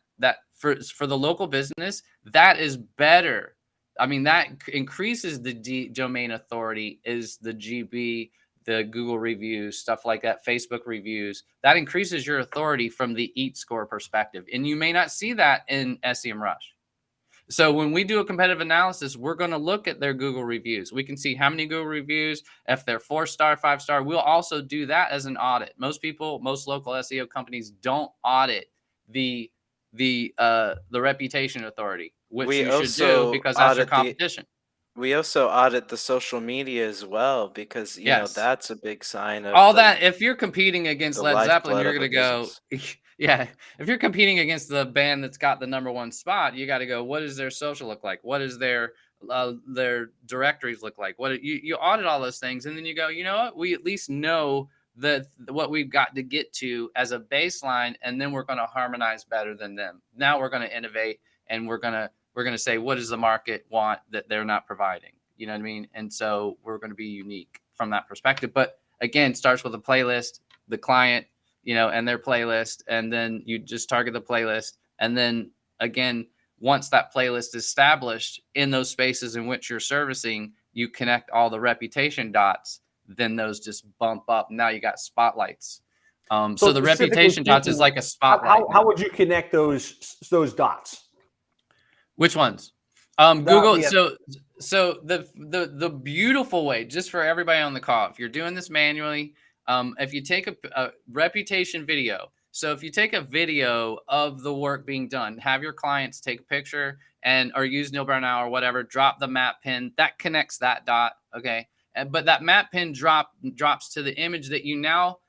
for the local business, that is better. I mean, that increases the domain authority is the GB, the Google reviews, stuff like that, Facebook reviews. That increases your authority from the EAT score perspective. And you may not see that in SEMrush. So when we do a competitive analysis, we're going to look at their Google reviews. We can see how many Google reviews, if they're 4-star, 5-star. We'll also do that as an audit. Most local SEO companies don't audit the reputation authority, which you should do because that's your competition. We also audit the social media as well because, that's a big sign of all that. If you're competing against Led Zeppelin, you're going to go, yeah. If you're competing against the band that's got the #1 spot, you got to go, what does their social look like? What does their directories look like? What you audit all those things. And then you go, you know what? We at least know what we've got to get to as a baseline. And then we're going to harmonize better than them. Now we're going to innovate and we're going to say, what does the market want that they're not providing? You know what I mean? And so we're going to be unique from that perspective. But again, it starts with a playlist, the client, and their playlist. And then you just target the playlist. And then again, once that playlist is established in those spaces in which you're servicing, you connect all the reputation dots, then those just bump up. Now you got spotlights. So the reputation dots is like a spotlight. How would you connect those dots? Which ones? Google. Yeah. So the beautiful way, just for everybody on the call, if you're doing this manually, if you take a reputation video, so if you take a video of the work being done, have your clients take a picture or use Nearby Now or whatever, drop the map pin that connects that dot. Okay. But that map pin drops to the image that you now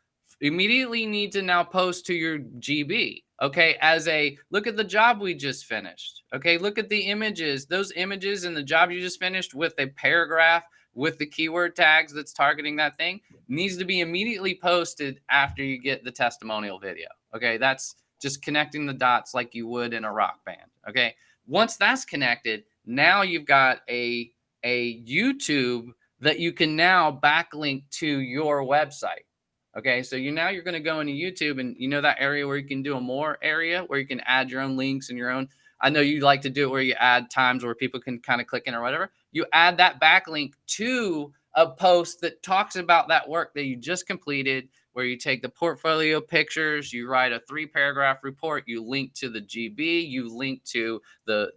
immediately need to now post to your GB. Okay, look at the job we just finished. Okay, look at the images, those images in the job you just finished with a paragraph with the keyword tags that's targeting that thing needs to be immediately posted after you get the testimonial video. Okay, that's just connecting the dots like you would in a rock band. Okay, once that's connected, now you've got a YouTube that you can now backlink to your website. Okay, so you're going to go into YouTube and that area where you can do a more area where you can add your own links and your own. I know you like to do it where you add times where people can kind of click in or whatever. You add that backlink to a post that talks about that work that you just completed, where you take the portfolio pictures, you write a 3-paragraph report, you link to the GB, you link to the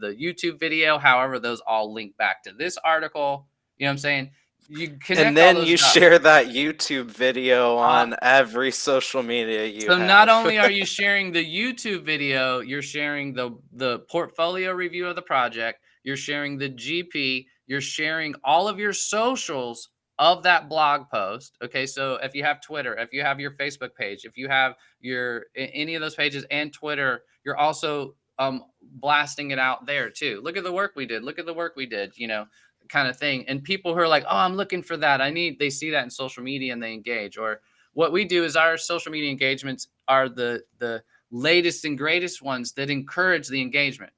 YouTube video. However, those all link back to this article. You know what I'm saying? You and then you share that YouTube video on every social media you have. So not only are you sharing the YouTube video, you're sharing the portfolio review of the project, you're sharing the GP, you're sharing all of your socials of that blog post. Okay, so if you have Twitter, if you have your Facebook page, if you have any of those pages and Twitter, you're also blasting it out there too. Look at the work we did. Look at the work we did. Kind of thing. And people who are like, oh, I'm looking for that. They see that in social media and they engage. Or what we do is our social media engagements are the latest and greatest ones that encourage the engagement.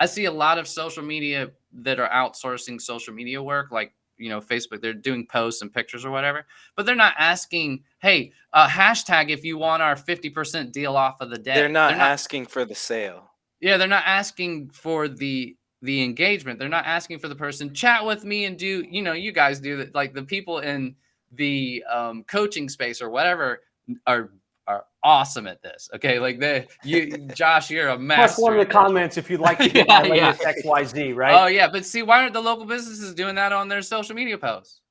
I see a lot of social media that are outsourcing social media work, like, Facebook, they're doing posts and pictures or whatever, but they're not asking, hey, hashtag if you want our 50% deal off of the day. They're not asking for the sale. Yeah, they're not asking for the engagement. They're not asking for the person, chat with me and do, you guys do that. Like the people in the coaching space or whatever are awesome at this. Okay, like Josh, you're a master. Plus one in the comments if you'd like to get my latest XYZ, right? Oh yeah, but see, why aren't the local businesses doing that on their social media posts?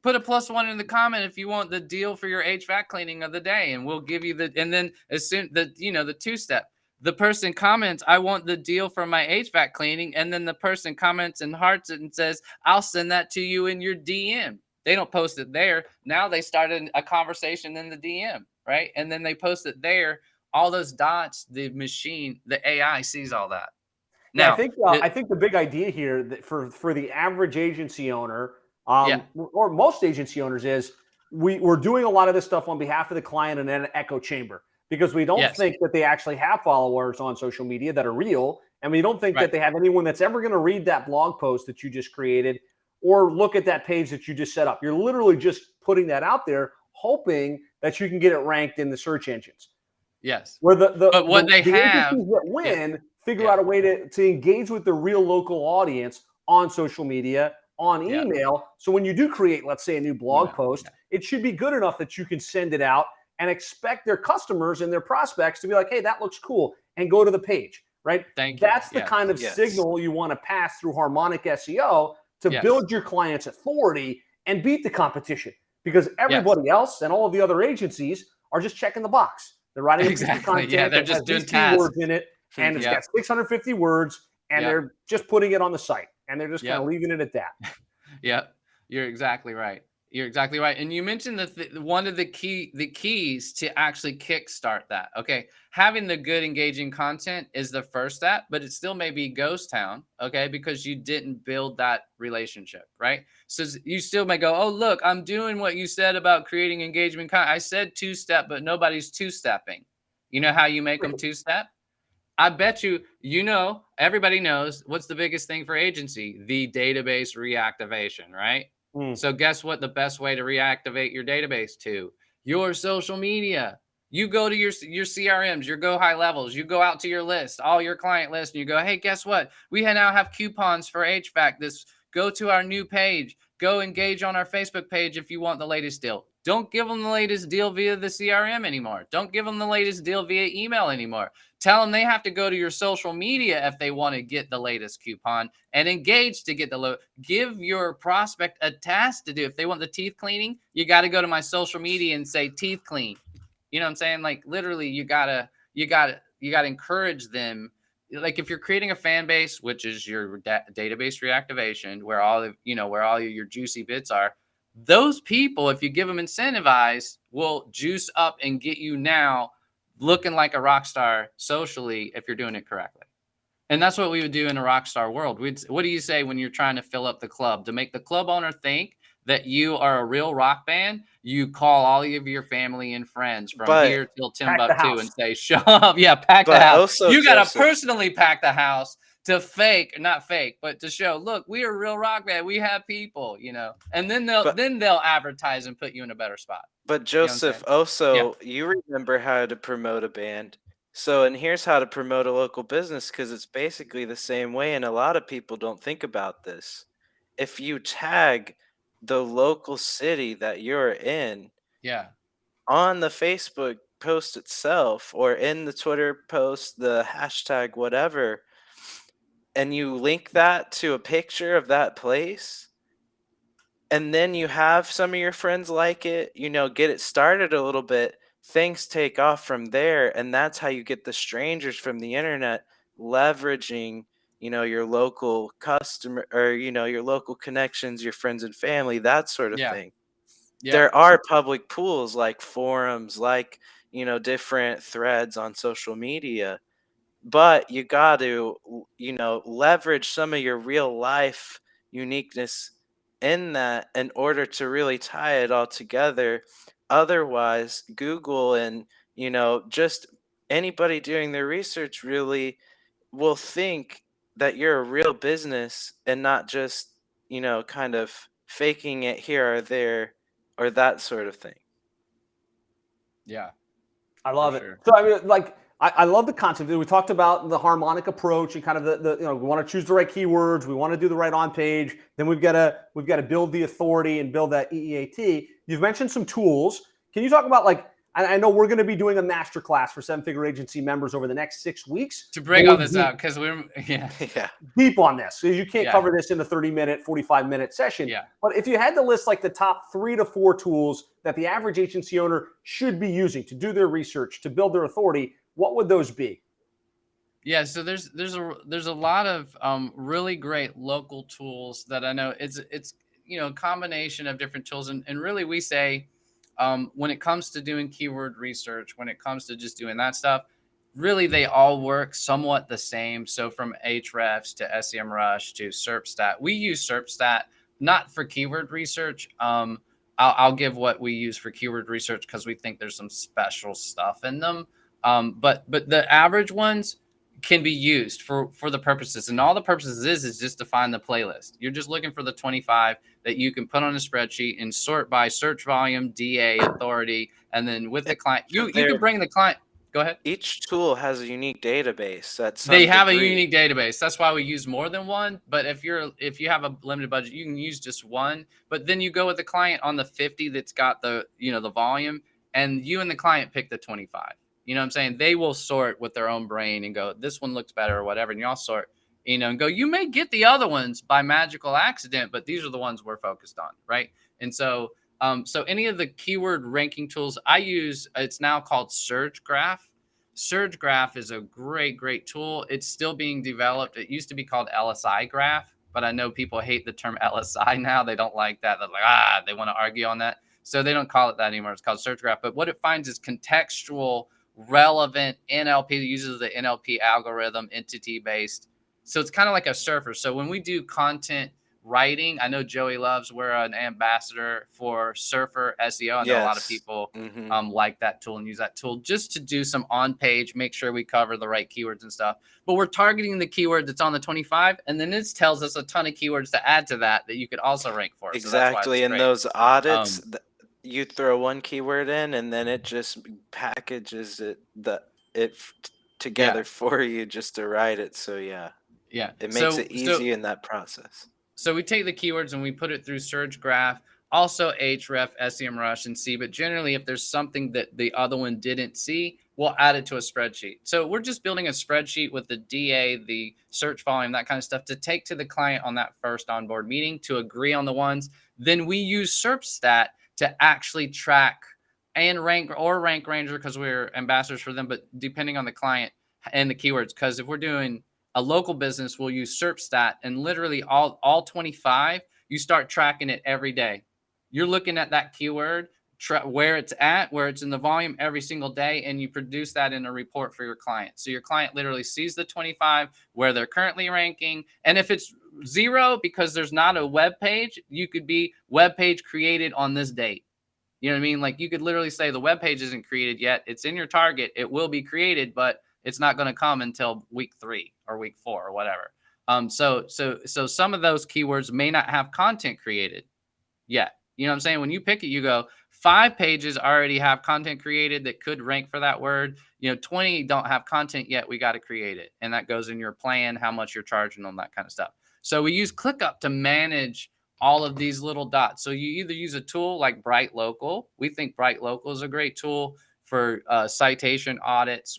Put a +1 in the comment if you want the deal for your HVAC cleaning of the day, and we'll give you and then as soon the 2-step. The person comments, I want the deal for my HVAC cleaning, and then the person comments and hearts it and says, I'll send that to you in your DM. They don't post it there. Now they started a conversation in the DM, right? And then they post it there. All those dots, the machine, the AI sees all that. Now, I think the big idea here that for the average agency owner, or most agency owners, is we're doing a lot of this stuff on behalf of the client in an echo chamber, because we don't think that they actually have followers on social media that are real, and we don't think that they have anyone that's ever going to read that blog post that you just created or look at that page that you just set up. You're literally just putting that out there, hoping that you can get it ranked in the search engines. Yes. Where but what they have agencies that win figure out a way to engage with the real local audience on social media, on email. So when you do create, let's say, a new blog post, it should be good enough that you can send it out and expect their customers and their prospects to be like, hey, that looks cool, and go to the page, right? That's the kind of signal you want to pass through harmonic SEO to build your client's authority and beat the competition, because everybody else and all of the other agencies are just checking the box. They're writing a piece of content they're just doing keywords in it, and it's got 650 words, and they're just putting it on the site, and they're just kind of leaving it at that. Yep, you're exactly right. You're exactly right. And you mentioned one of the keys to actually kickstart that. Okay, having the good engaging content is the first step, but it still may be ghost town, okay, because you didn't build that relationship, right? So you still may go, oh, look, I'm doing what you said about creating engagement content. I said 2-step, but nobody's 2-stepping. You know how you make them 2-step? I bet everybody knows what's the biggest thing for agency? The database reactivation, right? So guess what? The best way to reactivate your database to your social media. You go to your CRMs, your go high levels, you go out to your list, all your client list, and you go, hey, guess what? We now have coupons for HVAC. Go to our new page. Go engage on our Facebook page if you want the latest deal. Don't give them the latest deal via the CRM anymore. Don't give them the latest deal via email anymore. Tell them they have to go to your social media if they want to get the latest coupon and engage to get give your prospect a task to do. If they want the teeth cleaning, you got to go to my social media and say teeth clean. You know what I'm saying? Like literally you gotta encourage them. Like if you're creating a fan base, which is your database reactivation, where all your juicy bits are, those people, if you give them incentivize, will juice up and get you now looking like a rock star socially if you're doing it correctly. And that's what we would do in a rock star world. What do you say when you're trying to fill up the club? To make the club owner think that you are a real rock band, you call all of your family and friends from here till Timbuktu and say, show up. Yeah, pack the house. You got to personally pack the house to not fake, but to show, look, we are a real rock band. We have people, and then they'll advertise and put you in a better spot. But Joseph, you remember how to promote a band. So, and here's how to promote a local business, because it's basically the same way, and a lot of people don't think about this. If you tag the local city that you're in on the Facebook post itself, or in the Twitter post, the hashtag, whatever, and you link that to a picture of that place, and then you have some of your friends like it, get it started a little bit, things take off from there. And that's how you get the strangers from the internet leveraging, your local customer, or your local connections, your friends and family, that sort of Yeah. thing. Yeah. There are public pools like forums, like different threads on social media, but you got to leverage some of your real life uniqueness in that in order to really tie it all together. Otherwise, Google and just anybody doing their research really will think that you're a real business and not just kind of faking it here or there or that sort of thing. Yeah. I love it. Sure. So I mean, like, I love the concept. We talked about the harmonic approach and kind of the we want to choose the right keywords, we want to do the right on page. Then we've got to build the authority and build that EEAT. You've mentioned some tools. Can you talk about, like, I know we're going to be doing a masterclass for 7-Figure Agency members over the next 6 weeks To bring all this out, because we're Yeah. deep on this. So you can't Yeah. cover this in a 30-minute, 45-minute session. Yeah. But if you had to list like the top 3 to 4 tools that the average agency owner should be using to do their research, to build their authority, what would those be? Yeah, so there's a lot of really great local tools that I know. It's a combination of different tools, and really we say when it comes to doing keyword research, when it comes to just doing that stuff, really they all work somewhat the same. So from Ahrefs to SEMrush to SERPstat, we use SERPstat not for keyword research. I'll give what we use for keyword research because we think there's some special stuff in them. But the average ones can be used for the purposes, and all the purposes is just to find the playlist. You're just looking for the 25 that you can put on a spreadsheet and sort by search volume, DA, authority, and then with the client, you can bring the client. Go ahead. Each tool has a unique database at some They have degree. a unique database. That's why we use more than one. But if you have a limited budget, you can use just one. But then you go with the client on the 50 that's got the the volume, and you and the client pick the 25. You know what I'm saying? They will sort with their own brain and go, this one looks better or whatever. And y'all sort, and go, you may get the other ones by magical accident, but these are the ones we're focused on. Right. And so any of the keyword ranking tools I use, it's now called SurgeGraph. SurgeGraph is a great tool. It's still being developed. It used to be called LSI Graph, but I know people hate the term LSI now. They don't like that. They're like, they want to argue on that. So they don't call it that anymore. It's called SurgeGraph. But what it finds is contextual, relevant NLP. It uses the NLP algorithm, entity-based. So it's kind of like a surfer. So when we do content writing, I know Joey loves, we're an ambassador for Surfer SEO. I know a lot of Yes. people Mhm. like that tool and use that tool just to do some on page, make sure we cover the right keywords and stuff. But we're targeting the keyword that's on the 25, and then it tells us a ton of keywords to add to that you could also rank for. So that's why it's Exactly. In great. those audits, you throw one keyword in, and then it just packages it together for you just to write it. So yeah, Yeah. it makes it easy in that process. So we take the keywords and we put it through SurgeGraph, also Ahrefs, SEMrush, and see. But generally, if there's something that the other one didn't see, we'll add it to a spreadsheet. So we're just building a spreadsheet with the DA, the search volume, that kind of stuff to take to the client on that first onboard meeting to agree on the ones. Then we use SERPstat to actually track and rank Ranger because we're ambassadors for them, but depending on the client and the keywords. Because if we're doing a local business, will use SERPstat, and literally all 25, you start tracking it every day. You're looking at that keyword, where it's at, where it's in the volume every single day, and you produce that in a report for your client. So your client literally sees the 25, where they're currently ranking. And if it's 0 because there's not a web page, you could be web page created on this date. You know what I mean? Like you could literally say the web page isn't created yet. It's in your target. It will be created, but it's not going to come until week 3 or week 4 or whatever. So some of those keywords may not have content created yet. You know what I'm saying? When you pick it, you go 5 pages already have content created that could rank for that word. 20 don't have content yet. We got to create it. And that goes in your plan, how much you're charging on that kind of stuff. So we use ClickUp to manage all of these little dots. So you either use a tool like Bright Local. We think Bright Local is a great tool for citation audits,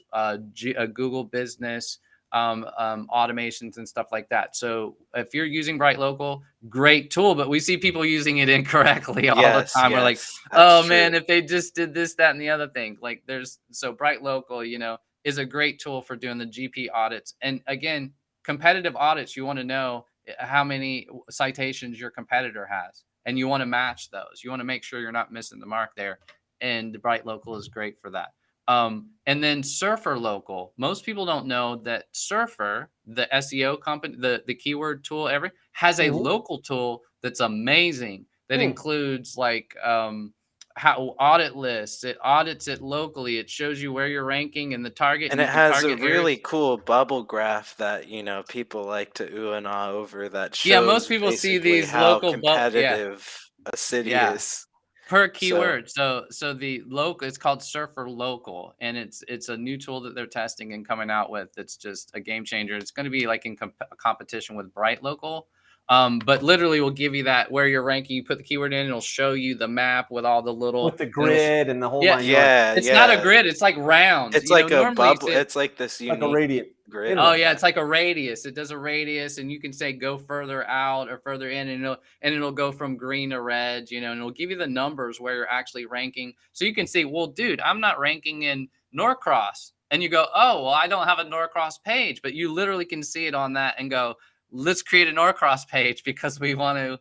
Google business, automations and stuff like that. So if you're using Bright Local, great tool, but we see people using it incorrectly all the time. We're like, oh man, if they just did this, that, and the other thing. So Bright Local, is a great tool for doing the GP audits. And again, competitive audits, you want to know how many citations your competitor has, and you want to match those. You want to make sure you're not missing the mark there. And the Bright Local is great for that. And then Surfer Local. Most people don't know that Surfer, the SEO company, the keyword tool, has a local tool that's amazing. That includes like how audit lists. It audits it locally. It shows you where you're ranking and the target. And you it can has a target really areas. cool bubble graph that, people like to ooh and ah over, that Yeah, most shows people see basically these how local competitive a city yeah. is. Per So keyword. So the local, it's called Surfer Local, and it's a new tool that they're testing and coming out with. It's just a game changer. It's going to be like in competition with Bright Local. But literally will give you that where you're ranking. You put the keyword in, and it'll show you the map with all the With little the grid and the whole 9 yards. yeah, It's not a yeah. grid. It's like rounds. It's like a Normally bubble. It's like this Like a unique radiant grid. oh internet. yeah, it's like a radius. It does a radius, and you can say go further out or further in, and it'll go from green to red, and it'll give you the numbers where you're actually ranking. So you can see, well, dude, I'm not ranking in Norcross. And you go, oh, well, I don't have a Norcross page, but you literally can see it on that and go, let's create a Norcross page because we want to,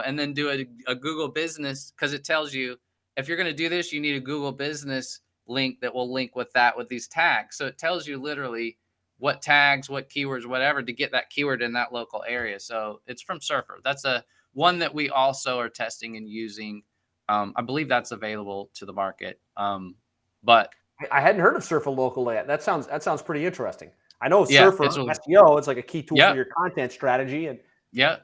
and then do a Google business, because it tells you if you're going to do this, you need a Google business link that will link with these tags. So it tells you literally what tags, what keywords, whatever, to get that keyword in that local area. So it's from Surfer. That's a one that we also are testing and using. I believe that's available to the market. But I hadn't heard of Surfer Local yet. That sounds pretty interesting. I know yeah, Surfer it's really, SEO. It's like a key tool for yeah, your content strategy. And yeah.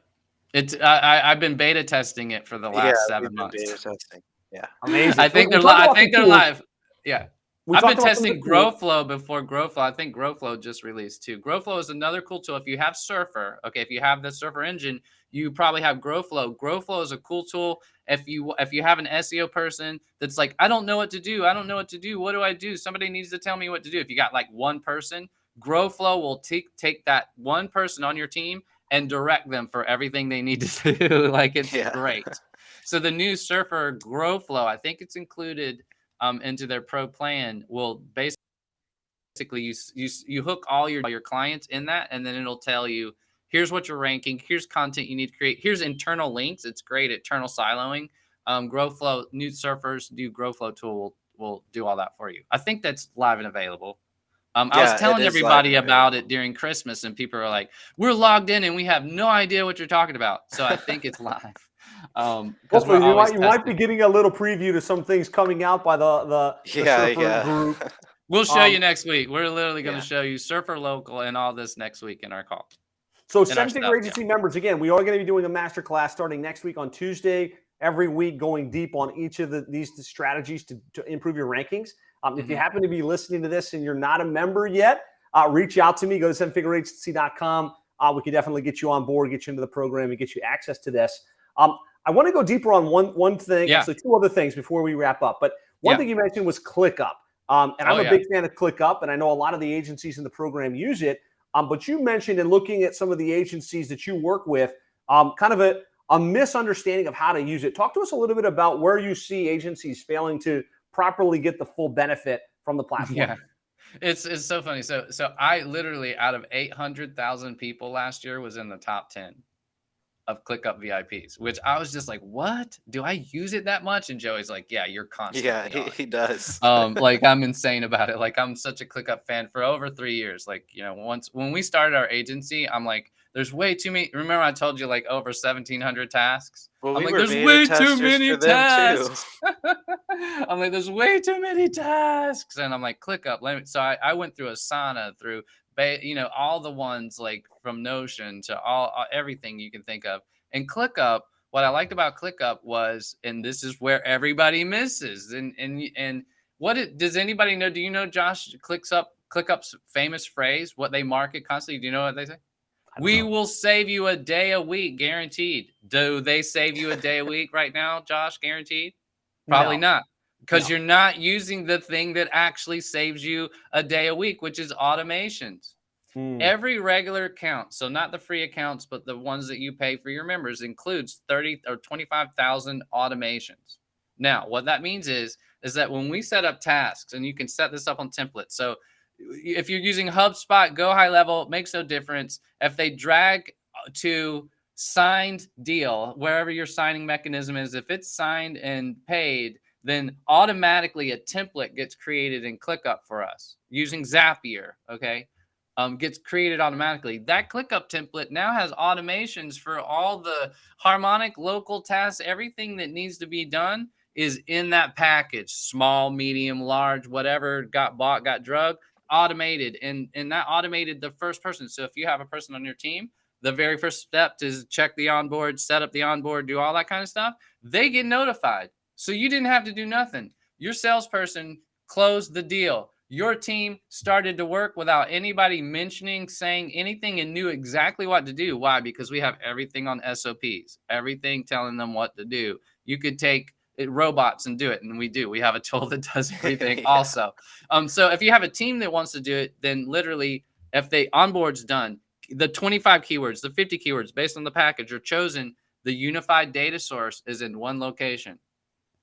It's I've been beta testing it for the Yeah, last we've 7 been months. beta testing. Yeah. amazing. I think We talked about the they're tools. live. Yeah. We I've been talked about some of the testing tools. GrowFlow before GrowFlow. I think GrowFlow just released too. GrowFlow is another cool tool. If you have Surfer, okay, if you have the Surfer engine, you probably have GrowFlow. GrowFlow is a cool tool. If you have an SEO person that's like, I don't know what to do. I don't know what to do. What do I do? Somebody needs to tell me what to do. If you got like one person, GrowFlow will take that one person on your team and direct them for everything they need to do. Like, it's Yeah. great. So the new Surfer GrowFlow, I think it's included into their pro plan, will basically you hook all your clients in that, and then it'll tell you, here's what you're ranking, here's content you need to create, here's internal links. It's great at internal siloing. GrowFlow, new Surfers new GrowFlow tool will do all that for you. I think that's live and available. I was Yeah, it telling is live everybody and about available. it during Christmas, and people are like, we're logged in and we have no idea what you're talking about. So I think it's live. Because we're Hopefully, always you might be testing. getting a little preview to some things coming out by the Yeah, Surfer yeah. group. We'll show you next week. We're literally going Yeah. to show you Surfer Local and all this next week in our call. So In our seven-figure stuff, yeah. agency members, again, we are going to be doing a masterclass starting next week on Tuesday, every week, going deep on each of these strategies to improve your rankings. If you happen to be listening to this and you're not a member yet, reach out to me. Go to sevenfigureagency.com. We can definitely get you on board, get you into the program, and get you access to this. I want to go deeper on one thing, actually two other things before we wrap up. But one thing you mentioned was ClickUp. And I'm a big fan of ClickUp, and I know a lot of the agencies in the program use it. But you mentioned in looking at some of the agencies that you work with, kind of a misunderstanding of how to use it. Talk to us a little bit about where you see agencies failing to properly get the full benefit from the platform. Yeah. It's so funny. So I literally, out of 800,000 people last year, was in the top 10 of ClickUp VIPs, which I was just like, what? Do I use it that much? And Joey's like, yeah, you're constantly Yeah, on. he does. Like, I'm insane about it. Like, I'm such a ClickUp fan for over 3 years. Like, when we started our agency, I'm like, there's way too many. Remember I told you like over 1,700 tasks? Well, I'm we like, were there's beta way too testers many for them too. tasks. I'm like, there's way too many tasks. And I'm like, ClickUp. So I went through Asana, through, all the ones, like from Notion to everything you can think of. And ClickUp, what I liked about ClickUp was, and this is where everybody misses. And does anybody know? Do you know, Josh, ClickUp's famous phrase, what they market constantly? Do you know what they say? We will save you a day a week, guaranteed. Do they save you a day a week right now, Josh, guaranteed? Probably not, because you're not using the thing that actually saves you a day a week, which is automations. Every regular account, so not the free accounts, but the ones that you pay for your members, includes 30 or 25,000 automations. Now, what that means is that when we set up tasks, and you can set this up on templates. So If you're using HubSpot, go high level, makes no difference. If they drag to signed deal, wherever your signing mechanism is, if it's signed and paid, then automatically a template gets created in ClickUp for us using Zapier. Okay. Gets created automatically. That ClickUp template now has automations for all the harmonic local tasks. Everything that needs to be done is in that package, small, medium, large, whatever got bought, got drugged, automated. And that automated the first person. So if you have a person on your team, the very first step is check the onboard, set up the onboard, do all that kind of stuff. They get notified. So you didn't have to do nothing. Your salesperson closed the deal. Your team started to work without anybody mentioning, saying anything, and knew exactly what to do. Why? Because we have everything on SOPs, everything telling them what to do. You could take robots and do it, and we do. We have a tool that does everything also. So if you have a team that wants to do it, then literally, if they onboard's done, the 25 keywords, the 50 keywords based on the package are chosen. The unified data source is in one location.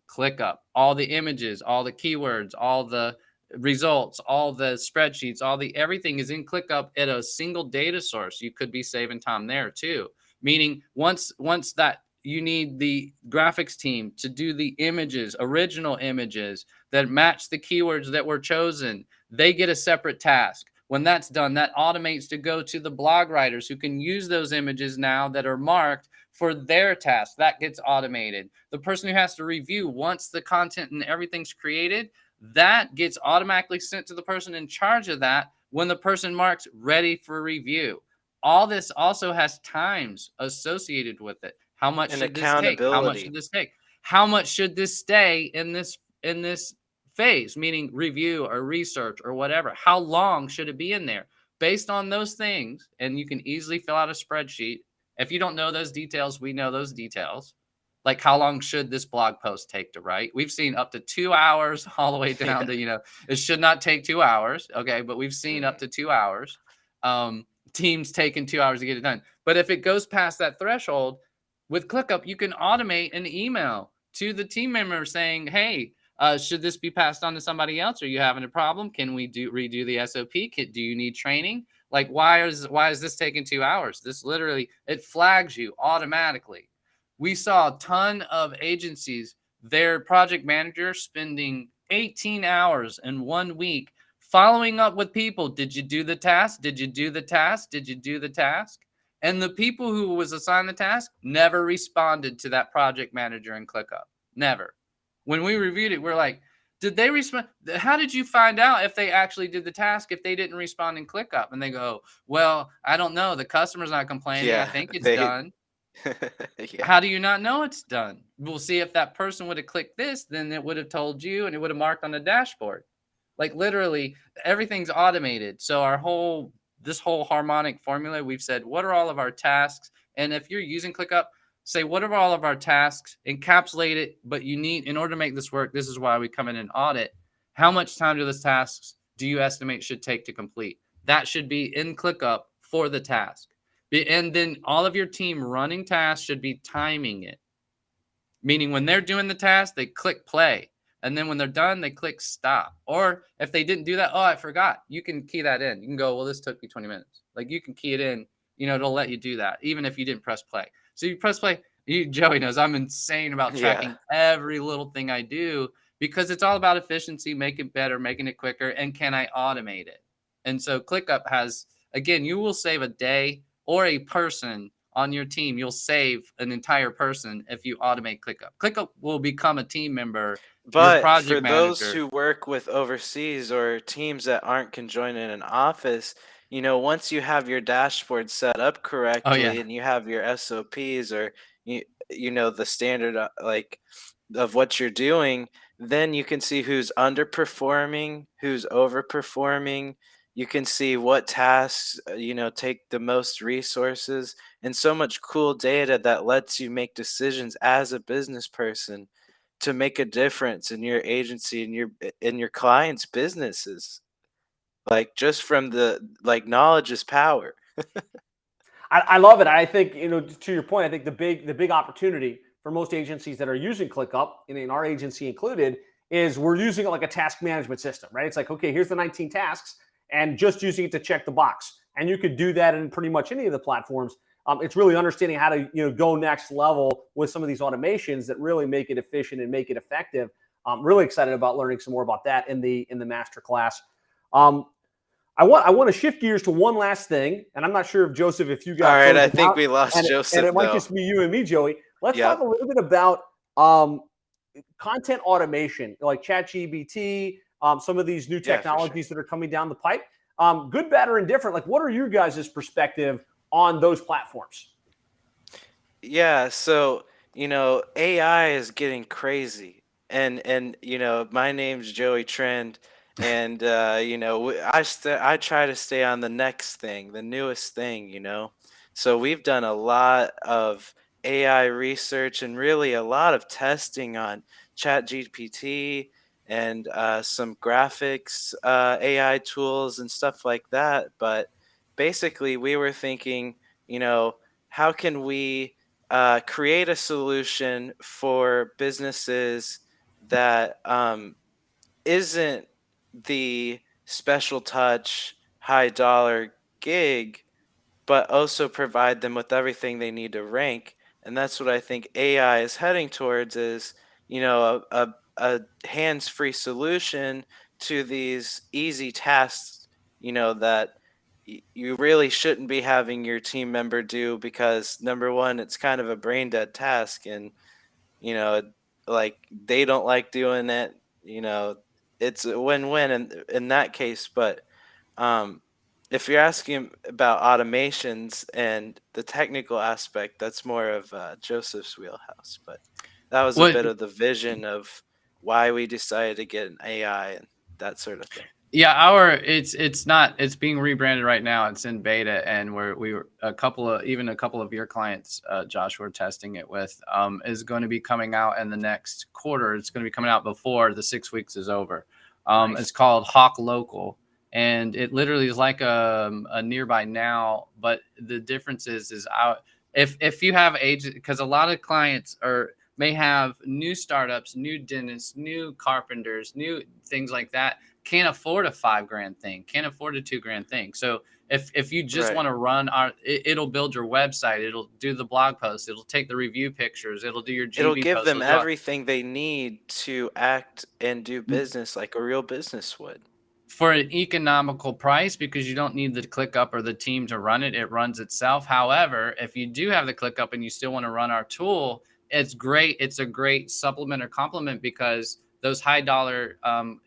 ClickUp, all the images, all the keywords, all the results, all the spreadsheets, everything is in ClickUp at a single data source. You could be saving time there too. Meaning once that you need the graphics team to do the images, original images that match the keywords that were chosen, they get a separate task. When that's done, that automates to go to the blog writers who can use those images now that are marked for their task. That gets automated. The person who has to review, once the content and everything's created, that gets automatically sent to the person in charge of that when the person marks ready for review. All this also has times associated with it. How much should this take? How much should this take? How much should this stay in this phase, meaning review or research or whatever? How long should it be in there? Based on those things, and you can easily fill out a spreadsheet. If you don't know those details, we know those details. Like how long should this blog post take to write? We've seen up to 2 hours all the way down to, it should not take 2 hours. Okay. But we've seen up to 2 hours. Teams taking 2 hours to get it done. But if it goes past that threshold with ClickUp, you can automate an email to the team member saying, hey, should this be passed on to somebody else? Are you having a problem? Can we redo the SOP? Do you need training? Like, why is this taking 2 hours? This literally, it flags you automatically. We saw a ton of agencies, their project manager spending 18 hours in 1 week following up with people. Did you do the task? Did you do the task? Did you do the task? And the people who was assigned the task never responded to that project manager in ClickUp. Never. When we reviewed it, we're like, did they respond? How did you find out if they actually did the task if they didn't respond in ClickUp? And they go, well, I don't know. The customer's not complaining. Yeah, I think it's done. Yeah. How do you not know it's done? We'll see if that person would have clicked this, then it would have told you and it would have marked on the dashboard. Like literally everything's automated. So this whole harmonic formula, we've said, what are all of our tasks? And if you're using ClickUp, say, what are all of our tasks? Encapsulate it, but you need, in order to make this work, this is why we come in and audit. How much time do those tasks do you estimate should take to complete? That should be in ClickUp for the task. And then all of your team running tasks should be timing it. Meaning when they're doing the task, they click play. And then when they're done, they click stop. Or if they didn't do that, oh, I forgot. You can key that in. You can go, well, this took me 20 minutes. Like you can key it in, it'll let you do that, even if you didn't press play. So you press play. Joey knows I'm insane about tracking every little thing I do because it's all about efficiency, make it better, making it quicker, and can I automate it? And so ClickUp has, again, you will save a day or a person on your team. You'll save an entire person if you automate ClickUp. ClickUp will become a team member. But for those who work with overseas or teams that aren't conjoined in an office, once you have your dashboard set up correctly and you have your SOPs or the standard of what you're doing, then you can see who's underperforming, who's overperforming. You can see what tasks take the most resources, and so much cool data that lets you make decisions as a business person to make a difference in your agency and in your clients' businesses. Like just from knowledge is power. I love it. I think, to your point, I think the big opportunity for most agencies that are using ClickUp, in our agency included, is we're using it like a task management system, right? It's like, okay, here's the 19 tasks. and just using it to check the box. And you could do that in pretty much any of the platforms. It's really understanding how to go next level with some of these automations that really make it efficient and make it effective. I'm really excited about learning some more about that in the masterclass. I want to shift gears to one last thing, and I'm not sure if Joseph, if you got all right. I frozen think out, we lost Joseph. and it might though. just be you and me, Joey. Let's Yep. talk a little bit about content automation, like ChatGPT, some of these new technologies that are coming down the pipe. Good, bad, or indifferent. Like, what are your guys' perspective on those platforms? Yeah, so AI is getting crazy, and my name's Joey Trend, and I try to stay on the next thing, the newest thing. So we've done a lot of AI research and really a lot of testing on ChatGPT and some graphics AI tools and stuff like that. But basically, we were thinking, how can we create a solution for businesses that isn't the special touch, high dollar gig, but also provide them with everything they need to rank. And that's what I think AI is heading towards is, a hands-free solution to these easy tasks, that you really shouldn't be having your team member do because number one, it's kind of a brain dead task and, you know, like they don't like doing it, it's a win-win in that case. But um, if you're asking about automations and the technical aspect, that's more of Joseph's wheelhouse. But that was a What bit of the vision of why we decided to get an AI and that sort of thing. Yeah, it's being rebranded right now. It's in beta, and we were a couple of your clients, Josh, we're testing it with, is going to be coming out in the next quarter. It's going to be coming out before the 6 weeks is over. Nice. It's called Hawk Local, and it literally is like a nearby now. But the difference is out if you have agents, because a lot of clients may have new startups, new dentists, new carpenters, new things like that. Can't afford a $5,000 thing, can't afford a $2,000 thing. So if you just Right. want to run it'll build your website, it'll do the blog post, it'll take the review pictures, it'll do your GB It'll give posts, them it'll do all- everything they need to act and do business like a real business would. for an economical price, because you don't need the ClickUp or the team to run it. It runs itself. However, if you do have the ClickUp and you still want to run our tool, it's great. It's a great supplement or complement, because those high dollar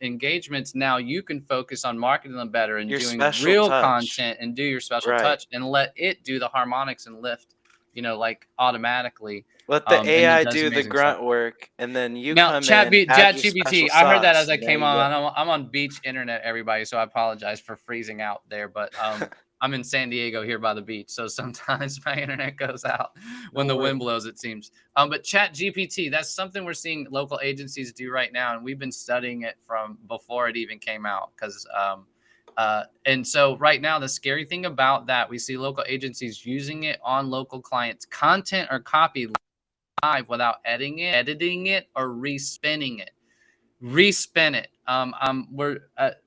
engagements, now you can focus on marketing them better and Your doing special real touch. content and do your special Right. touch and let it do the harmonics and lift, like automatically. Let the And it AI does do the amazing grunt stuff. work, and then you Now, come in, add your ChatGPT, special I heard that sauce, as I and there came you go. on. I'm on beach internet, everybody, so I apologize for freezing out there. But I'm in San Diego here by the beach, so sometimes my internet goes out when the wind blows, it seems. But ChatGPT, that's something we're seeing local agencies do right now, and we've been studying it from before it even came out. And so right now, the scary thing about that, we see local agencies using it on local clients' content or copy live without editing it or respinning it. Respin it.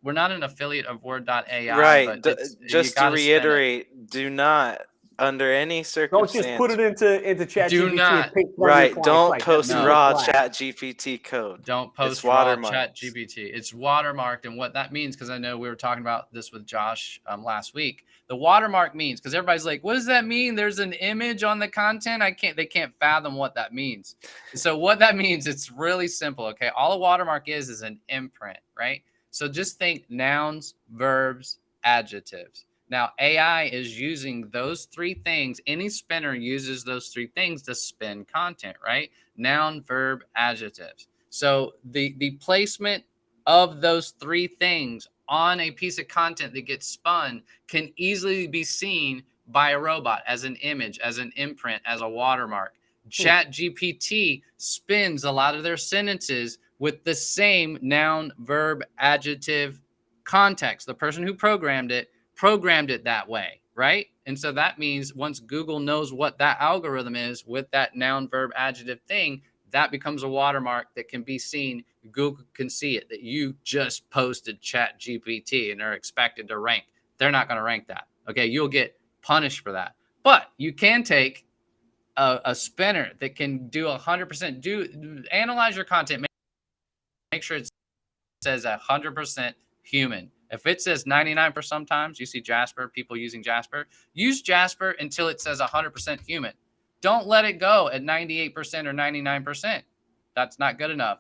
We're not an affiliate of Word.ai, Right. but you Just to got to spin it. reiterate, do not, under any Don't just put circumstance, it into ChatGPT not. and paste it on your right, client's don't site. post That's No. raw flag. ChatGPT code. Don't It's post raw watermarked. ChatGPT. It's watermarked, and what that means, because I know we were talking about this with Josh last week. The watermark means, because everybody's like, "What does that mean? There's an image on the content." They can't fathom what that means. So what that means, it's really simple. Okay, all a watermark is an imprint, right? So just think nouns, verbs, adjectives. Now, AI is using those three things. Any spinner uses those three things to spin content, right? Noun, verb, adjectives. So the placement of those three things on a piece of content that gets spun can easily be seen by a robot as an image, as an imprint, as a watermark. Chat GPT spins a lot of their sentences with the same noun, verb, adjective context. The person who programmed it that way, right? And so that means once Google knows what that algorithm is with that noun, verb, adjective thing, that becomes a watermark that can be seen. Google can see it, that you just posted Chat GPT and are expected to rank. They're not going to rank that. Okay. You'll get punished for that. But you can take a spinner that can do 100%, analyze your content, make sure it says 100% human. If it says 99%, sometimes you see Jasper, people using Jasper, use Jasper until it says 100% human. Don't let it go at 98% or 99%. That's not good enough.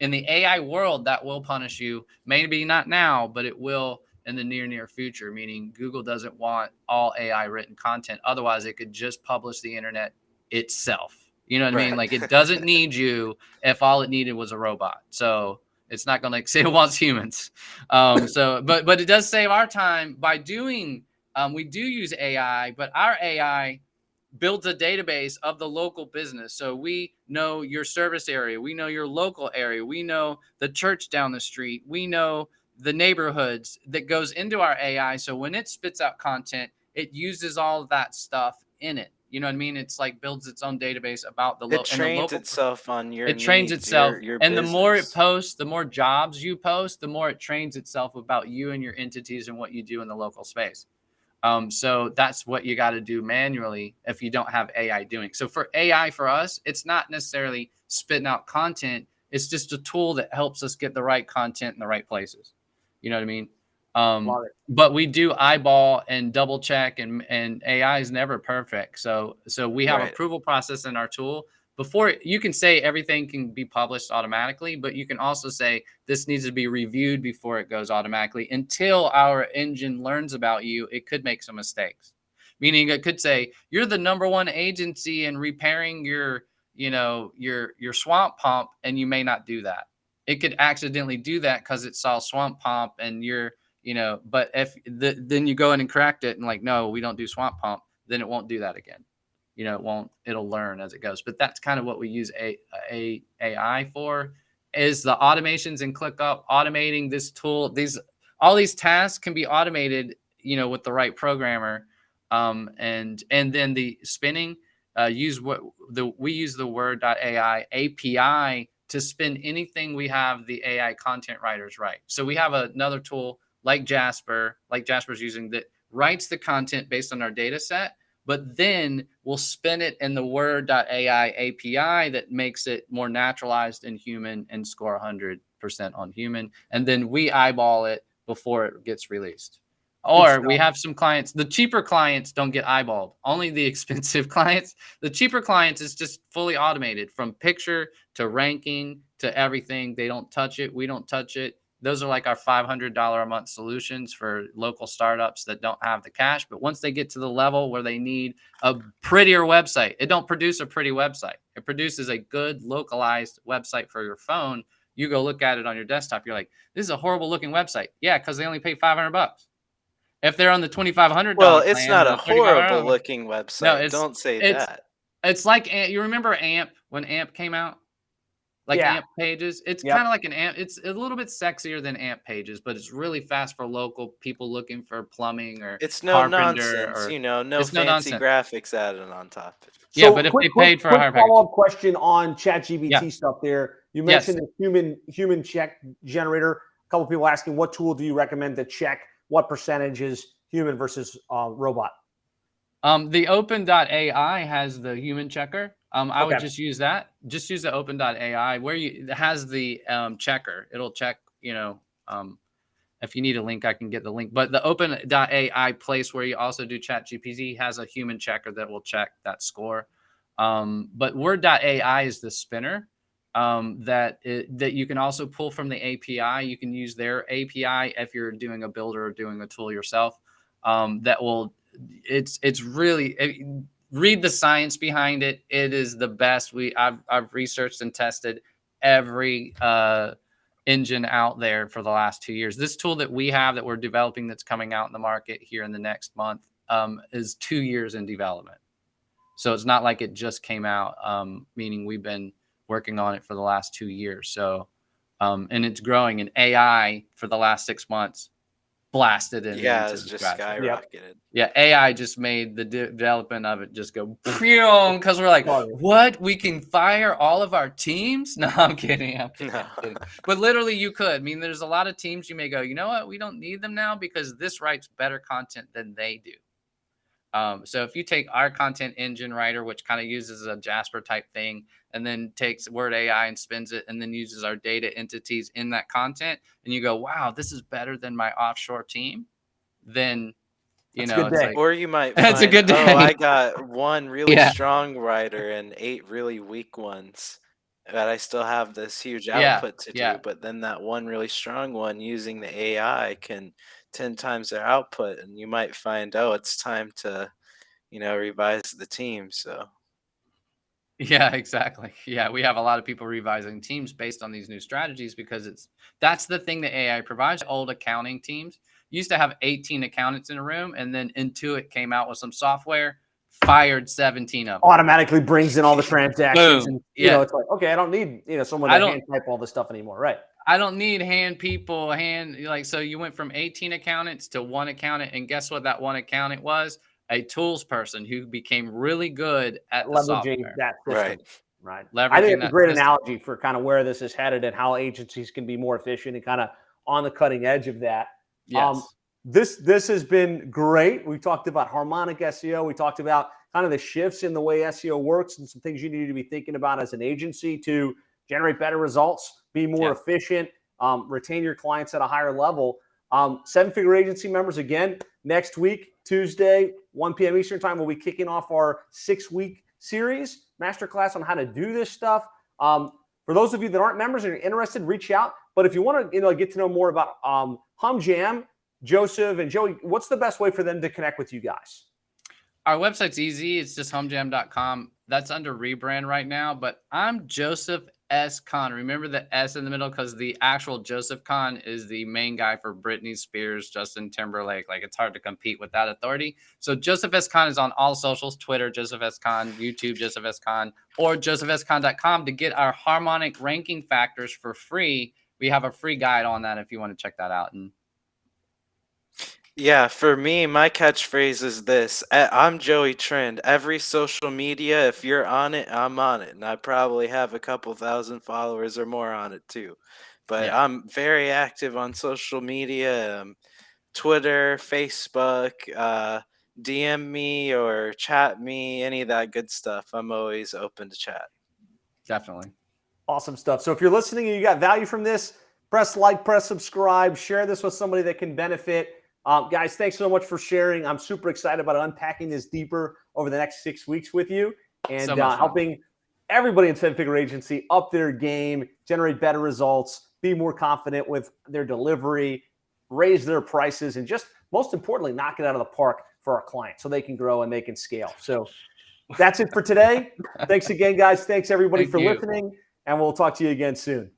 In the AI world, that will punish you. Maybe not now, but it will in the near future, meaning Google doesn't want all AI written content. Otherwise, it could just publish the internet itself. You know what I mean? Like, it doesn't need you if all it needed was a robot. So it's not going to say it wants humans. But it does save our time by doing, we do use AI, but our AI builds a database of the local business. So we know your service area. We know your local area. We know the church down the street. We know the neighborhoods that goes into our AI. So when it spits out content, it uses all of that stuff in it. You know what I mean? It's like builds its own database about the It trains itself on your it trains needs, itself. your And business. the more it posts, the more jobs you post, the more it trains itself about you and your entities and what you do in the local space. So that's what you got to do manually if you don't have AI doing. So for AI, for us, it's not necessarily spitting out content. It's just a tool that helps us get the right content in the right places. You know what I mean? But we do eyeball and double check, and AI is never perfect. So we have approval process in our tool. Before, you can say everything can be published automatically, but you can also say this needs to be reviewed before it goes automatically. Until our engine learns about you, it could make some mistakes. Meaning it could say you're the #1 agency in repairing your swamp pump, and you may not do that. It could accidentally do that because it saw swamp pump and but if then you go in and correct it and like, no, we don't do swamp pump, then it won't do that again. It'll learn as it goes. But that's kind of what we use AI for, is the automations and ClickUp, automating this tool. All these tasks can be automated, with the right programmer. And then the spinning, we use the word.ai API to spin anything we have the AI content writers write. So we have another tool like Jasper's using, that writes the content based on our data set, but then we'll spin it in the word.ai API that makes it more naturalized and human and score 100% on human. And then we eyeball it before it gets released. Or we have some clients, the cheaper clients don't get eyeballed, only the expensive clients. The cheaper clients is just fully automated from picture to ranking to everything. They don't touch it. We don't touch it. Those are like our $500 a month solutions for local startups that don't have the cash. But once they get to the level where they need a prettier website, it don't produce a pretty website. It produces a good localized website for your phone. You go look at it on your desktop. You're like, this is a horrible looking website. Yeah, because they only pay $500. If they're on the $2,500 well, it's plan, not a horrible looking website. No, don't say that. It's like, you remember AMP, when AMP came out? Like AMP pages. It's kind of like an AMP. It's a little bit sexier than AMP pages, but it's really fast for local people looking for plumbing or it's no carpenter nonsense, no fancy graphics added on top of it. So but if they paid for a higher package. Follow-up question on ChatGPT stuff there. You mentioned the human check generator. A couple of people asking, what tool do you recommend to check what percentage is human versus robot? The open.ai has the human checker. I would just use that. Just use the open.ai where it has the checker. It'll check, if you need a link, I can get the link. But the open.ai place where you also do ChatGPT has a human checker that will check that score. But word.ai is the spinner that you can also pull from the API. You can use their API if you're doing a builder or doing a tool yourself. It's really, read the science behind it. It is the best. I've researched and tested every engine out there for the last 2 years. This tool that we have that we're developing that's coming out in the market here in the next month is 2 years in development. So it's not like it just came out, meaning we've been working on it for the last 2 years. So, and it's growing in AI for the last 6 months. blasted into it's the just trash. skyrocketed. Yeah, AI just made the development of it just go because we're like, what? We can fire all of our teams? No, I'm kidding. I'm kidding. But literally, you could. I mean, there's a lot of teams you may go, you know what? We don't need them now because this writes better content than they do. So if you take our content engine writer, which kind of uses a Jasper type thing, and then takes Word AI and spins it, and then uses our data entities in that content, and you go, wow, this is better than my offshore team, then it's like, or you might that's a find, good day. I got one really strong writer and 8 really weak ones that I still have this huge output to do. But then that one really strong one using the AI can 10 times their output, and you might find, it's time to, revise the team. So Yeah, exactly. Yeah, we have a lot of people revising teams based on these new strategies because that's the thing that AI provides. Old accounting teams used to have 18 accountants in a room, and then Intuit came out with some software, fired 17 of them. Automatically brings in all the transactions, and it's like, okay, I don't need someone to hand type all this stuff anymore, right? I don't need so you went from 18 accountants to 1 accountant, and guess what that 1 accountant was? A tools person who became really good at the leveraging software. that system. Right. Leveraging I think it's a great system. analogy for kind of where this is headed and how agencies can be more efficient and kind of on the cutting edge of that. Yes. This has been great. We talked about harmonic SEO. We talked about kind of the shifts in the way SEO works and some things you need to be thinking about as an agency to generate better results, be more efficient, retain your clients at a higher level. 7-figure agency members, again, next week, Tuesday, 1 p.m. Eastern time, we'll be kicking off our 6-week series, masterclass on how to do this stuff. For those of you that aren't members and you're interested, reach out. But if you want to get to know more about HumJam, Joseph and Joey, what's the best way for them to connect with you guys? Our website's easy. It's just humjam.com. That's under rebrand right now, but I'm Joseph S. Kahn. Remember the S in the middle because the actual Joseph Kahn is the main guy for Britney Spears, Justin Timberlake. Like, it's hard to compete with that authority. So Joseph S. Kahn is on all socials, Twitter, Joseph S. Kahn, YouTube, Joseph S. Kahn, or josephscahn.com to get our harmonic ranking factors for free. We have a free guide on that if you want to check that out. And yeah, for me, my catchphrase is this. I'm Joey Trend. Every social media, if you're on it, I'm on it. And I probably have a couple thousand followers or more on it too. But I'm very active on social media, Twitter, Facebook, DM me or chat me, any of that good stuff. I'm always open to chat. Definitely. Awesome stuff. So if you're listening and you got value from this, press like, press subscribe, share this with somebody that can benefit. Guys, thanks so much for sharing. I'm super excited about unpacking this deeper over the next 6 weeks with you and helping everybody in 7-figure agency up their game, generate better results, be more confident with their delivery, raise their prices, and just most importantly, knock it out of the park for our clients so they can grow and they can scale. So that's it for today. Thanks again, guys. Thanks everybody for listening, and we'll talk to you again soon.